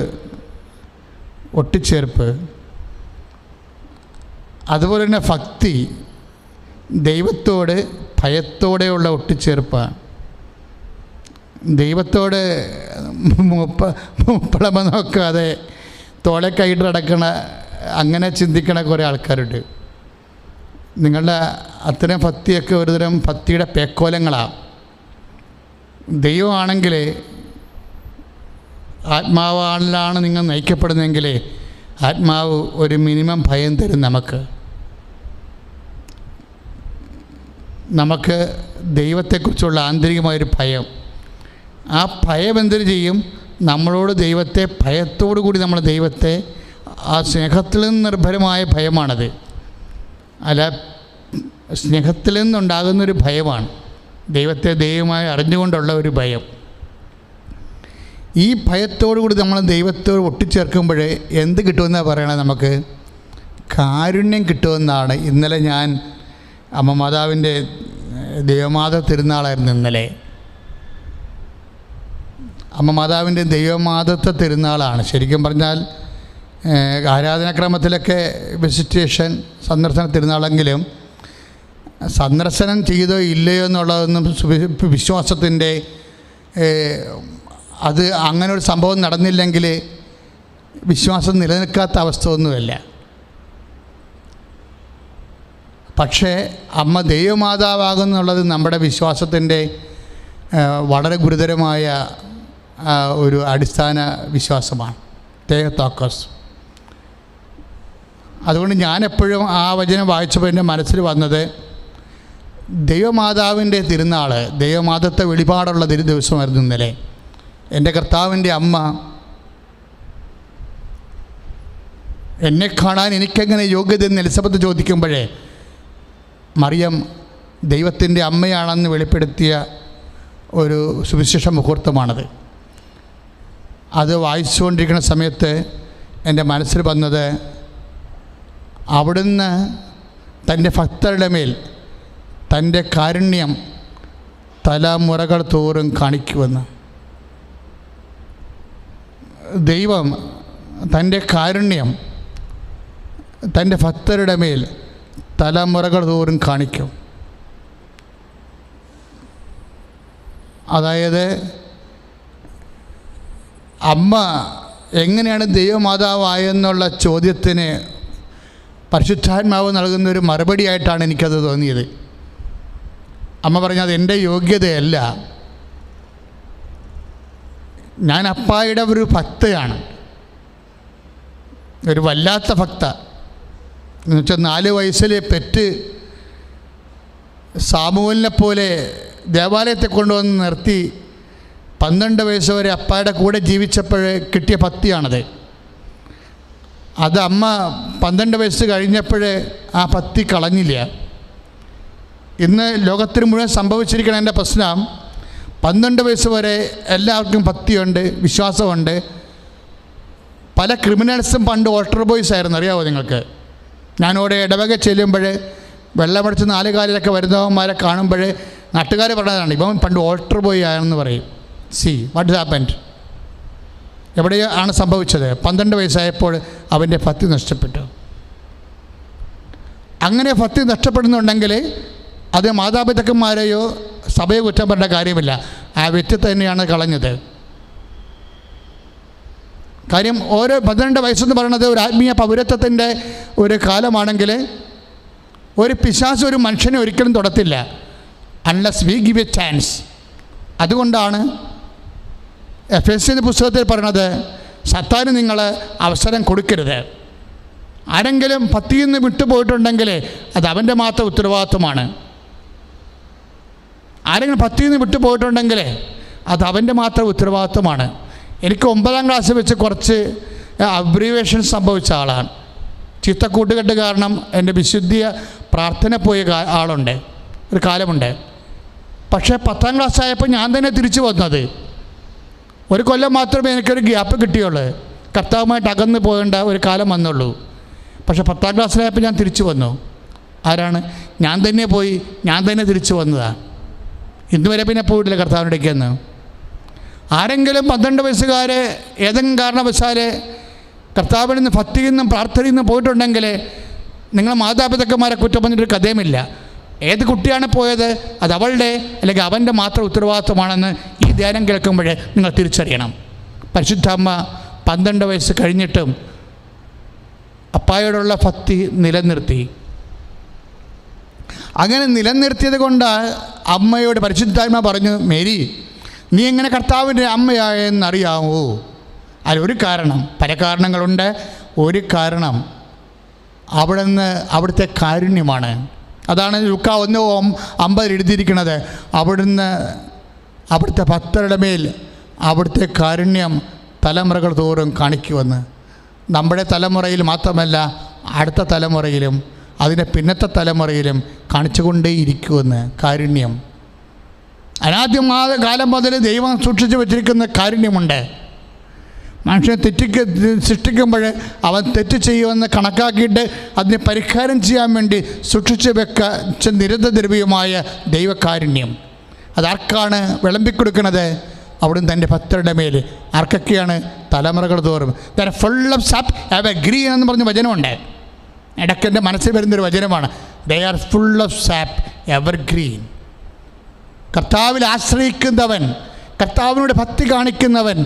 ഒട്ടിച്ചേർപ്പ്. അതുപോലെ തന്നെ ഭക്തി ദൈവത്തോട് ഭയത്തോടെയുള്ള ഒട്ടിച്ചേർപ്പാണ്. ദൈവത്തോട് മുപ്പളമ നോക്കാതെ തോളെ കൈയിട്ട് നടക്കണ, അങ്ങനെ ചിന്തിക്കണ കുറേ ആൾക്കാരുണ്ട്. നിങ്ങളുടെ അത്തരം ഭക്തിയൊക്കെ ഒരുതരം ഭക്തിയുടെ പേക്കോലങ്ങളാണ്. ദൈവമാണെങ്കിൽ, ആത്മാവാണ് നിങ്ങൾ നയിക്കപ്പെടുന്നതെങ്കിൽ ആത്മാവ് ഒരു മിനിമം ഭയം തരും നമുക്ക് ദൈവത്തെക്കുറിച്ചുള്ള ആന്തരികമായൊരു ഭയം. ആ ഭയം എന്തിനു ചെയ്യും? നമ്മളോട് ദൈവത്തെ ഭയത്തോടു കൂടി നമ്മൾ ദൈവത്തെ, ആ സ്നേഹത്തിൽ നിന്ന് നിർഭരമായ ഭയമാണത്. അല്ല, സ്നേഹത്തിൽ നിന്നുണ്ടാകുന്നൊരു ഭയമാണ്, ദൈവത്തെ ദൈവമായി അറിഞ്ഞുകൊണ്ടുള്ള ഒരു ഭയം. ഈ ഭയത്തോടു കൂടി നമ്മൾ ദൈവത്തോട് ഒട്ടിച്ചേർക്കുമ്പോൾ എന്ത് കിട്ടുമെന്നാണ് പറയണത്? നമുക്ക് കാരുണ്യം കിട്ടുമെന്നാണ്. ഇന്നലെ ഞാൻ അമ്മ മാതാവിൻ്റെ ദൈവമാത തിരുനാളായിരുന്നു ഇന്നലെ. അമ്മ മാതാവിൻ്റെ ദൈവമാതത്വ തിരുനാളാണ്. ശരിക്കും പറഞ്ഞാൽ ആരാധനാക്രമത്തിലൊക്കെ വിസിറ്റേഷൻ, സന്ദർശന തിരുനാളെങ്കിലും സന്ദർശനം ചെയ്തോ ഇല്ലയോ എന്നുള്ളതൊന്നും വിശ്വാസത്തിൻ്റെ, അത് അങ്ങനെ ഒരു സംഭവം നടന്നില്ലെങ്കിൽ വിശ്വാസം നിലനിൽക്കാത്ത അവസ്ഥ ഒന്നുമല്ല. പക്ഷേ അമ്മ ദൈവമാതാവാകുന്നുള്ളത് നമ്മുടെ വിശ്വാസത്തിൻ്റെ വളരെ ഗുരുതരമായ ഒരു അടിസ്ഥാന വിശ്വാസമാണ്, തേത്തോക്കസ്. അതുകൊണ്ട് ഞാനെപ്പോഴും ആ വചനം വായിച്ചപ്പോൾ എൻ്റെ മനസ്സിൽ വന്നത് ദൈവമാതാവിൻ്റെ തിരുനാൾ, ദൈവമാതത്തെ വെളിപാടുള്ള ദിവസമായിരുന്നു ഇന്നലെ. എൻ്റെ കർത്താവിൻ്റെ അമ്മ എന്നെ കാണാൻ എനിക്കെങ്ങനെ യോഗ്യതയെന്ന് എലിസബത്ത് ചോദിക്കുമ്പോഴേ മറിയം ദൈവത്തിൻ്റെ അമ്മയാണെന്ന് വെളിപ്പെടുത്തിയ ഒരു സുവിശേഷ മുഹൂർത്തമാണത്. അത് വായിച്ചുകൊണ്ടിരിക്കുന്ന സമയത്ത് എൻ്റെ മനസ്സിൽ വന്നത്, അവിടുന്ന് തൻ്റെ ഭക്തരുടെ മേൽ തൻ്റെ കാരുണ്യം തലമുറകൾ തോറും കാണിക്കുമെന്ന്. ദൈവം തൻ്റെ കാരുണ്യം തൻ്റെ ഭക്തരുടെ മേൽ തലമുറകൾ തോറും കാണിക്കും. അതായത് അമ്മ എങ്ങനെയാണ് ദൈവമാതാവായെന്നുള്ള ചോദ്യത്തിന് പരിശുദ്ധാത്മാവ് നൽകുന്നൊരു മറുപടിയായിട്ടാണ് എനിക്കത് തോന്നിയത്. അമ്മ പറഞ്ഞത് എൻ്റെ യോഗ്യതയല്ല, ഞാൻ അപ്പായുടെ ഒരു ഭക്തയാണ്, ഒരു വല്ലാത്ത ഭക്ത. എന്നുവെച്ചാൽ 4 വയസ്സിൽ പെറ്റ് സാമുവലിനെ പോലെ ദേവാലയത്തെ കൊണ്ടുവന്ന് നിർത്തി 12 വയസ്സ് വരെ അപ്പായുടെ കൂടെ ജീവിച്ചപ്പോൾ കിട്ടിയ ഭക്തിയാണത്. അത് അമ്മ 12 വയസ്സ് കഴിഞ്ഞപ്പോൾ ആ പത്തി കളഞ്ഞില്ല. ഇന്ന് ലോകത്തിന് മുഴുവൻ സംഭവിച്ചിരിക്കുന്ന എൻ്റെ പ്രശ്നം, 12 വയസ്സ് വരെ എല്ലാവർക്കും പത്തിയുണ്ട്, വിശ്വാസമുണ്ട്. പല ക്രിമിനൽസും പണ്ട് ഓൾട്ടർ ബോയ്സ് ആയിരുന്നു, അറിയാമോ നിങ്ങൾക്ക്? ഞാനിവിടെ ഇടവക ചെല്ലുമ്പോൾ വെള്ളമടിച്ച് 4 കാലിലൊക്കെ വരുന്നവന്മാരെ കാണുമ്പോൾ നാട്ടുകാർ പറഞ്ഞതാണ്, ഇവൻ പണ്ട് ഓൾട്ടർ ബോയ് ആണെന്ന് പറയും. See what happened? എവിടെയാണ് സംഭവിച്ചത്? 12 വയസ്സായപ്പോൾ അവൻ്റെ ഭക്തി നഷ്ടപ്പെട്ടു. അങ്ങനെ ഭക്തി നഷ്ടപ്പെടുന്നുണ്ടെങ്കിൽ അത് മാതാപിതാക്കന്മാരെയോ സഭയെ കുറ്റം പറഞ്ഞ കാര്യമില്ല, ആ വ്യക്തി തന്നെയാണ് കളഞ്ഞത്. കാര്യം ഓരോ 12 വയസ്സെന്ന് പറയുന്നത് ഒരു ആത്മീയ പൗരത്വത്തിൻ്റെ ഒരു കാലമാണെങ്കിൽ ഒരു പിശാച് ഒരു മനുഷ്യനെ ഒരിക്കലും തൊടത്തില്ല, unless we give a chance. അതുകൊണ്ടാണ് എഫേസ്യരുടെ പുസ്തകത്തിൽ പറയുന്നത്, സത്താന് നിങ്ങൾ അവസരം കൊടുക്കരുത്. ആരെങ്കിലും ഭക്തിയിൽ നിന്ന് വിട്ടുപോയിട്ടുണ്ടെങ്കിൽ അത് അവൻ്റെ മാത്രം ഉത്തരവാദിത്വമാണ്. ആരെങ്കിലും ഭക്തിയിൽ നിന്ന് വിട്ടുപോയിട്ടുണ്ടെങ്കിൽ അത് അവൻ്റെ മാത്രം ഉത്തരവാദിത്വമാണ്. എനിക്ക് 9ാം ക്ലാസ് വെച്ച് കുറച്ച് അബ്രീവേഷൻ സംഭവിച്ച ആളാണ്. ചീത്ത കൂട്ടുകെട്ട് കാരണം എൻ്റെ വിശുദ്ധിയ പ്രാർത്ഥന പോയ ആളുണ്ട്, ഒരു കാലമുണ്ട്. പക്ഷേ 10ാം ക്ലാസ് ആയപ്പോൾ ഞാൻ തന്നെ തിരിച്ചു വന്നത്. ഒരു കൊല്ലം മാത്രമേ എനിക്കൊരു ഗ്യാപ്പ് കിട്ടിയുള്ളൂ, കർത്താവുമായിട്ട് അകന്ന് പോകേണ്ട ഒരു കാലം വന്നുള്ളൂ. പക്ഷേ 10ാം ക്ലാസ്സിലായപ്പോൾ ഞാൻ തിരിച്ചു വന്നു. ആരാണ്? ഞാൻ തന്നെ പോയി, ഞാൻ തന്നെ തിരിച്ചു വന്നതാണ്. ഇന്നുവരെ പിന്നെ പോയിട്ടില്ല കർത്താവിനിടയ്ക്കെന്ന്. ആരെങ്കിലും 12 വയസ്സുകാർ ഏതെങ്കിലും കാരണവശാൽ കർത്താവിൽ നിന്ന് ഭക്തിയിൽ നിന്നും പ്രാർത്ഥനയിൽ നിന്നും പോയിട്ടുണ്ടെങ്കിൽ നിങ്ങൾ മാതാപിതാക്കന്മാരെ കുറ്റം പറഞ്ഞിട്ടൊരു കഥയുമില്ല. ഏത് കുട്ടിയാണ് പോയത്, അത് അവളുടെ അല്ലെങ്കിൽ അവൻ്റെ മാത്രം ഉത്തരവാദിത്വമാണെന്ന് ഈ ധ്യാനം കേൾക്കുമ്പോൾ നിങ്ങൾ തിരിച്ചറിയണം. പരിശുദ്ധ അമ്മ 12 വയസ്സ് കഴിഞ്ഞിട്ടും അപ്പായോടുള്ള ഭക്തി നിലനിർത്തി. അങ്ങനെ നിലനിർത്തിയത് കൊണ്ട് അമ്മയോട് പരിശുദ്ധാത്മ പറഞ്ഞു, മേരി നീ എങ്ങനെ കർത്താവിൻ്റെ അമ്മയായെന്നറിയാമോ? അതിലൊരു കാരണം, പല കാരണങ്ങളുണ്ട്. ഒരു കാരണം അവിടുത്തെ കാരുണ്യമാണ്. അതാണ് ലൂക്കാ 1:50 എഴുതിയിരിക്കുന്നത്. അവിടുത്തെ ഭക്തരുടെ മേൽ അവിടുത്തെ കാരുണ്യം തലമുറകൾ തോറും കാണിക്കുമെന്ന്. നമ്മുടെ തലമുറയിൽ മാത്രമല്ല, അടുത്ത തലമുറയിലും അതിൻ്റെ പിന്നത്തെ തലമുറയിലും കാണിച്ചുകൊണ്ടേയിരിക്കുമെന്ന് കാരുണ്യം. അനാദ്യമായ കാലം മുതൽ ദൈവം സൂക്ഷിച്ചു വച്ചിരിക്കുന്ന കാരുണ്യമുണ്ട്. മനുഷ്യനെ സൃഷ്ടിക്കുമ്പോൾ അവൻ തെറ്റ് ചെയ്യുമെന്ന് കണക്കാക്കിയിട്ട് അതിനെ പരിഹാരം ചെയ്യാൻ വേണ്ടി സൂക്ഷിച്ചു വെച്ച നിരന്തരദ്രവ്യമായ ദൈവകാരുണ്യം അതാർക്കാണ് വിളമ്പിക്കൊടുക്കുന്നത്? അവിടുന്ന് തൻ്റെ ഭക്തരുടെ മേൽ. ആർക്കൊക്കെയാണ്? തലമുറകൾ തോറും. The full of sap have A green എന്ന് പറഞ്ഞ വചനമുണ്ട്. ഇടയ്ക്കെൻ്റെ മനസ്സിൽ വരുന്നൊരു വചനമാണ്. They are full of sap ever green. കർത്താവിൽ ആശ്രയിക്കുന്നവൻ, കർത്താവിനോട് ഭക്തി കാണിക്കുന്നവൻ,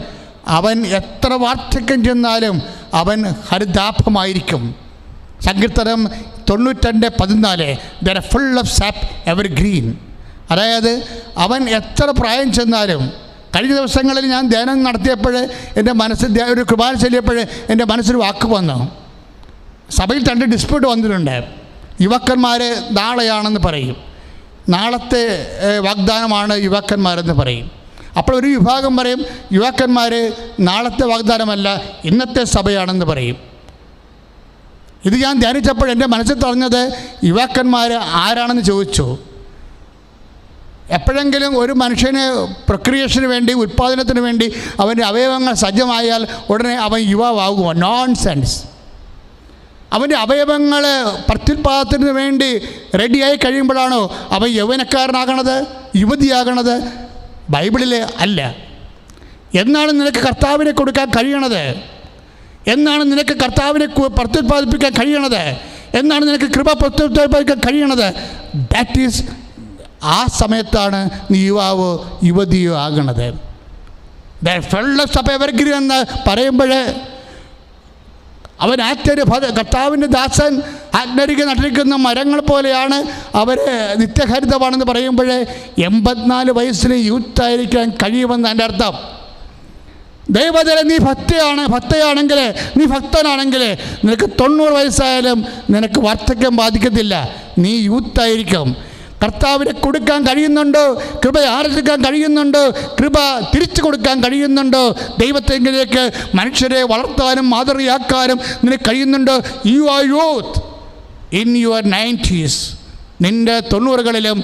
അവൻ എത്ര വാർദ്ധക്യം ചെന്നാലും അവൻ ഹരിതാഭമായിരിക്കും. സങ്കീർത്തനം 92:14 there are full of sap ever green. അതായത് അവൻ എത്ര പ്രായം ചെന്നാലും. കഴിഞ്ഞ ദിവസങ്ങളിൽ ഞാൻ ധ്യാനം നടത്തിയപ്പോൾ എൻ്റെ മനസ്സിൽ ഒരു കുർബാന ചൊല്ലിയപ്പോൾ എൻ്റെ മനസ്സിൽ വാക്ക് വന്നു. സഭയിൽ 2 ഡിസ്പ്യൂട്ട് വന്നിട്ടുണ്ട്. യുവാക്കന്മാർ നാളെയാണെന്ന് പറയും, നാളത്തെ വാഗ്ദാനമാണ് യുവാക്കന്മാരെന്ന് പറയും. അപ്പോൾ ഒരു വിഭാഗം പറയും യുവാക്കന്മാർ നാളത്തെ വാഗ്ദാനമല്ല, ഇന്നത്തെ സഭയാണെന്ന് പറയും. ഇത് ഞാൻ ധ്യാനിച്ചപ്പോൾ എൻ്റെ മനസ്സിൽ പറഞ്ഞത്, യുവാക്കന്മാർ ആരാണെന്ന് ചോദിച്ചു. എപ്പോഴെങ്കിലും ഒരു മനുഷ്യന് പ്രക്രിയേഷന് വേണ്ടി, ഉൽപ്പാദനത്തിന് വേണ്ടി അവൻ്റെ അവയവങ്ങൾ സജ്ജമായാൽ ഉടനെ അവൻ യുവാവാകുമോ? നോൺസെൻസ്. അവൻ്റെ അവയവങ്ങൾ പ്രത്യുൽപാദനത്തിന് വേണ്ടി റെഡിയായി കഴിയുമ്പോഴാണോ അവൻ യൗവനക്കാരനാകണത്, യുവതിയാകണത്? ബൈബിളിൽ അല്ല. എന്നാണ് നിനക്ക് കർത്താവിനെ കൊടുക്കാൻ കഴിയണത്? എന്നാണ് നിനക്ക് കർത്താവിനെ പ്രത്യുൽപാദിപ്പിക്കാൻ കഴിയണത്? എന്നാണ് നിനക്ക് കൃപ പ്രത്യുൽപാദിപ്പിക്കാൻ കഴിയണത്? ദാറ്റ് ഈസ്, ആ സമയത്താണ് നീ യുവാവോ യുവതിയോ ആകണത്. എവർഗ്രീൻ എന്ന് പറയുമ്പോൾ അവൻ കർത്താവിൻ്റെ ദാസൻ ആജ്ഞരിക്ക് നട്ടിരിക്കുന്ന മരങ്ങൾ പോലെയാണ് അവർ, നിത്യഹരിതമാണെന്ന് പറയുമ്പോൾ 84 വയസ്സിന് യൂത്തായിരിക്കാൻ കഴിയുമെന്ന് എൻ്റെ അർത്ഥം. ദൈവജന നീ ഭക്തയാണെങ്കിൽ, നീ ഭക്തനാണെങ്കിൽ നിനക്ക് 90 വയസ്സായാലും നിനക്ക് വാർദ്ധക്യം ബാധിക്കത്തില്ല. നീ യൂത്തായിരിക്കും. കർത്താവിനെ കൊടുക്കാൻ കഴിയുന്നുണ്ടോ? കൃപ ആർജിക്കാൻ കഴിയുന്നുണ്ടോ? കൃപ തിരിച്ചു കൊടുക്കാൻ കഴിയുന്നുണ്ടോ? ദൈവത്തെങ്കിലേക്ക് മനുഷ്യരെ വളർത്താനും മാതൃകയാക്കാനും നിനക്ക് കഴിയുന്നുണ്ടോ? You are youth in your 90s. നിൻ്റെ 90കളിലും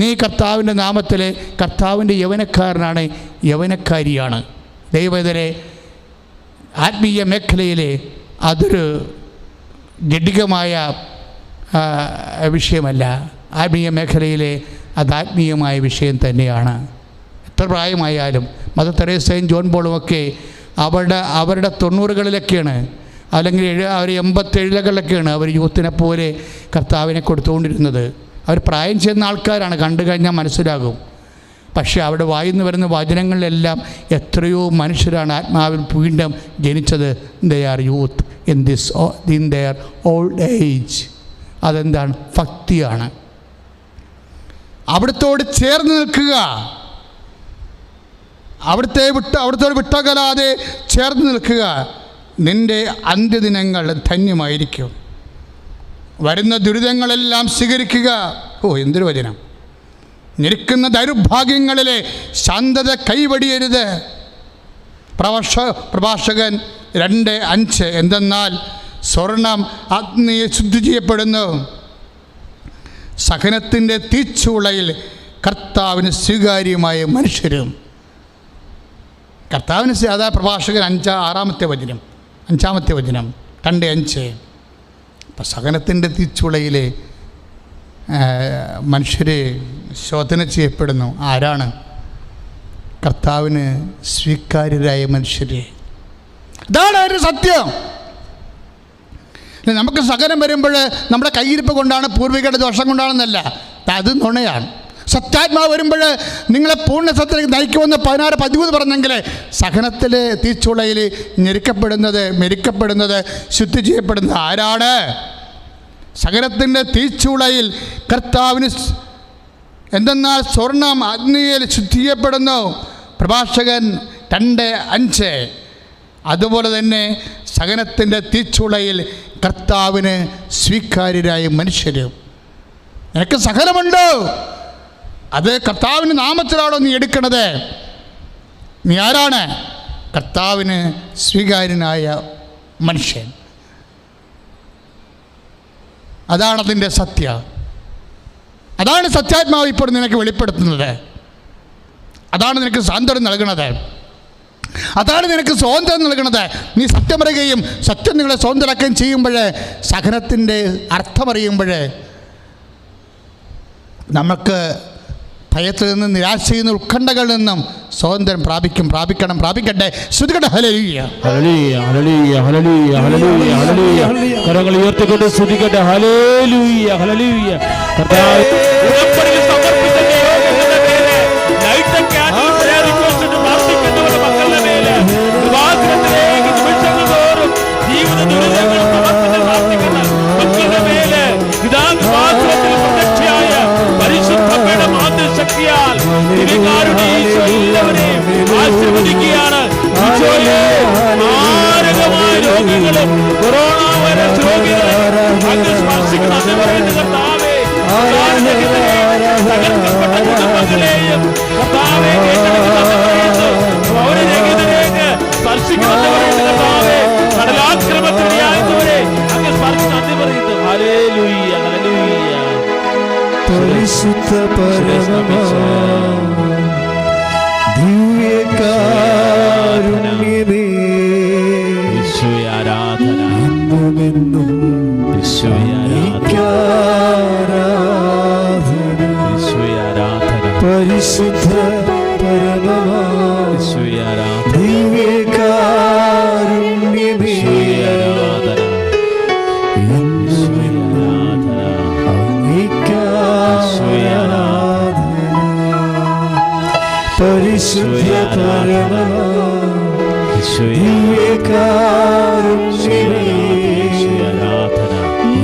നീ കർത്താവിൻ്റെ നാമത്തിൽ കർത്താവിൻ്റെ യൗവനക്കാരനാണ്, യൗവനക്കാരിയാണ്. ദൈവത്തിലെ ആത്മീയ മേഖലയിലെ അതൊരു ജഡികമായ വിഷയമല്ല. ആത്മീയ മേഖലയിലെ അത് ആത്മീയമായ വിഷയം തന്നെയാണ്. എത്ര പ്രായമായാലും മദർ തെരേസയും ജോൺ പോളുമൊക്കെ അവരുടെ 90കളിലൊക്കെയാണ്, അല്ലെങ്കിൽ അവർ 87കളിലൊക്കെയാണ് അവർ യൂത്തിനെ പോലെ കർത്താവിനെ കൊടുത്തുകൊണ്ടിരുന്നത്. അവർ പ്രായം ചെയ്യുന്ന ആൾക്കാരാണ്, കണ്ടു കഴിഞ്ഞാൽ മനസ്സിലാകും. പക്ഷേ അവിടെ വായിന്ന് വരുന്ന വചനങ്ങളിലെല്ലാം എത്രയോ മനുഷ്യരാണ് ആത്മാവിൽ വീണ്ടും ജനിച്ചത്. They are youth in there old age. അതെന്താണ്? ഭക്തിയാണ്. അവിടുത്തോട് ചേർന്ന് നിൽക്കുക, അവിടുത്തോട് വിട്ടകലാതെ ചേർന്ന് നിൽക്കുക. നിൻ്റെ അന്ത്യദിനങ്ങൾ ധന്യമായിരിക്കും. വരുന്ന ദുരിതങ്ങളെല്ലാം സ്വീകരിക്കുക. എന്തൊരു വചനം! ഞെരുക്കുന്ന ദൗർഭാഗ്യങ്ങളിലെ ശാന്തത കൈവടിയരുത്. പ്രഭാഷകൻ 2:5. എന്തെന്നാൽ സ്വർണം അഗ്നിയെ ശുദ്ധി ചെയ്യപ്പെടുന്നു, സഹനത്തിൻ്റെ തീച്ചൂളയിൽ കർത്താവിന് സ്വീകാര്യമായ മനുഷ്യരും. കർത്താവിന് അതാ പ്രഭാഷകൻ 5-6 വചനം 2:5. അപ്പം സഹനത്തിൻ്റെ തീച്ചൂളയിലെ മനുഷ്യരെ ശോധന ചെയ്യപ്പെടുന്നു. ആരാണ്? കർത്താവിന് സ്വീകാര്യരായ മനുഷ്യരെ. ഇതാണ് ഒരു സത്യം. നമുക്ക് സഹനം വരുമ്പോൾ നമ്മുടെ കയ്യിരിപ്പ് കൊണ്ടാണ്, പൂർവികരുടെ ദോഷം കൊണ്ടാണെന്നല്ല, അത് നുണയാണ്. സത്യാത്മാവ് വരുമ്പോൾ നിങ്ങളെ പൂർണ്ണ സത്യത്തിലേക്ക് നയിക്കുമെന്ന് 16-13 പറഞ്ഞെങ്കിൽ സഹനത്തിൽ തീച്ചൂളയിൽ ഞെരുക്കപ്പെടുന്നത്, മെരുക്കപ്പെടുന്നത്, ശുദ്ധി ചെയ്യപ്പെടുന്നത് ആരാണ്? സഹനത്തിൻ്റെ തീച്ചൂളയിൽ കർത്താവിന്. എന്തെന്നാൽ സ്വർണം അഗ്നിയിൽ ശുദ്ധി ചെയ്യപ്പെടുന്നു. പ്രഭാഷകൻ 2:5. അതുപോലെ തന്നെ സഹനത്തിൻ്റെ തീച്ചൂളയിൽ കർത്താവിന് സ്വീകാര്യരായ മനുഷ്യരും. നിനക്ക് സഹനമുണ്ടോ? അത് കർത്താവിൻ്റെ നാമത്തിലാണോ നീ എടുക്കണത്? നീ ആരാണ്? കർത്താവിന് സ്വീകാര്യനായ മനുഷ്യൻ. അതാണതിൻ്റെ സത്യം. അതാണ് സത്യാത്മാവ് ഇപ്പോൾ നിനക്ക് വെളിപ്പെടുത്തുന്നത്. അതാണ് നിനക്ക് സാന്ത്വനം നൽകണത്. അതാണ് നിനക്ക് സ്വാതന്ത്ര്യം നൽകണത്. നീ സത്യം പറയുകയും സത്യം നിങ്ങളെ സ്വതന്ത്രമാക്കുകയും ചെയ്യുമ്പോൾ, സഹനത്തിൻ്റെ അർത്ഥമറിയുമ്പോൾ നമുക്ക് ഭയത്തിൽ നിന്നും, നിരാശയിൽ നിന്നും, ഉത്കണ്ഠകളിൽ നിന്നും സ്വാതന്ത്ര്യം പ്രാപിക്കട്ടെ. ശ്രുതികട്ടെ. ഹല്ലേലൂയ, ഹല്ലേലൂയ, ഹല്ലേലൂയ, ഹല്ലേലൂയ, ഹല്ലേലൂയ, ഹല്ലേലൂയ. കരങ്ങൾ ഉയർത്തിക്കൊണ്ട് സ്തുതിക്കട്ടെ. ഹല്ലേലൂയ, ഹല്ലേലൂയ. കർത്താവേ, ഉടമ്പടിയിൽ സമർപ്പിച്ച ദൈവത്തിന്റെ മേലെ ലൈറ്റൊക്കെ ആക്കി പ്രേരിപ്പിച്ചിട്ട് പ്രാർത്ഥിക്കുന്നവരുടെ മക്കളുടെ മേലെ വിവാഹത്തിലേക്ക് നിമിഷങ്ങൾ തോറും ജീവിത ദുരിതങ്ങൾ സമർപ്പിച്ച് പ്രാർത്ഥിക്കുന്ന മക്കളുടെ മേലെ ഇതാ വിവാഹത്തിൽ പ്രത്യക്ഷയായ പരിശുദ്ധമ്മയുടെ മാതൃശക്തിയാൽ എല്ലാവരെയും ആശീർവദിക്കുകയാണ്. മാരകമായ രോഗികളും കൊറോണ വൈറസ് രോഗികളും അങ്ങ് സ്പർശിക്കണമെന്ന് പറയുന്ന കർത്താവേ, തകർക്കപ്പെട്ട കുടുംബങ്ങളെയും കർത്താവേ പൗരരഹിതരേക്ക് സ്പർശിക്കണമെന്ന് പറയുന്ന കർത്താവേ, കടലാക്രമത്തിനിടയായവരെ അങ്ങ് സ്പർശിച്ച് പറയുന്നു. Hallelujah, hallelujah. പരിശുദ്ധ പരമ ദിവ്യകാരുണ്യമേ, യേശുവേ ആരാധന, എന്നുമെന്നും യേശുവേ ആരാധന, യേശുവേ ആരാധന, പരിശുദ്ധ പരമ യേശുവേ ആരാധന, ദിവ്യകാരുണ്യമേ, യേശുവേ ആരാധന, യേശുവേ ആരാധന, യേശുവേ ആരാധന, പരിശുദ്ധ പരമ യേശുവേ ദിവ്യകാരുണ്യമേ, യേശുവേ ആരാധന,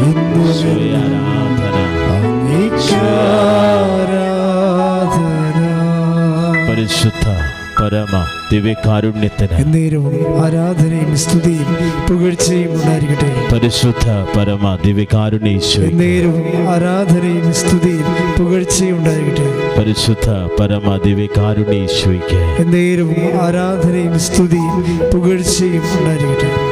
യേശുവേ ആരാധന, ആരാധന. പരിശുദ്ധ പരമ ദിവ്യകാരുണ്യത്തിന് എന്നേരവും ആരാധനയും സ്തുതിയും പുകഴ്ചയും ഉണ്ടായിരിക്കട്ടെ. പരിശുദ്ധ പരമ ദിവ്യകാരുണ്യ ഈശോയ്ക്ക് എന്നേരവും ആരാധനയും സ്തുതിയും പുകഴ്ചയും ഉണ്ടായിരിക്കട്ടെ. പരിശുദ്ധ പരമ ദിവ്യകാരുണ്യ ഈശോയ്ക്ക് എന്നേരവും ആരാധനയും സ്തുതിയും പുകഴ്ചയും ഉണ്ടായിരിക്കട്ടെ.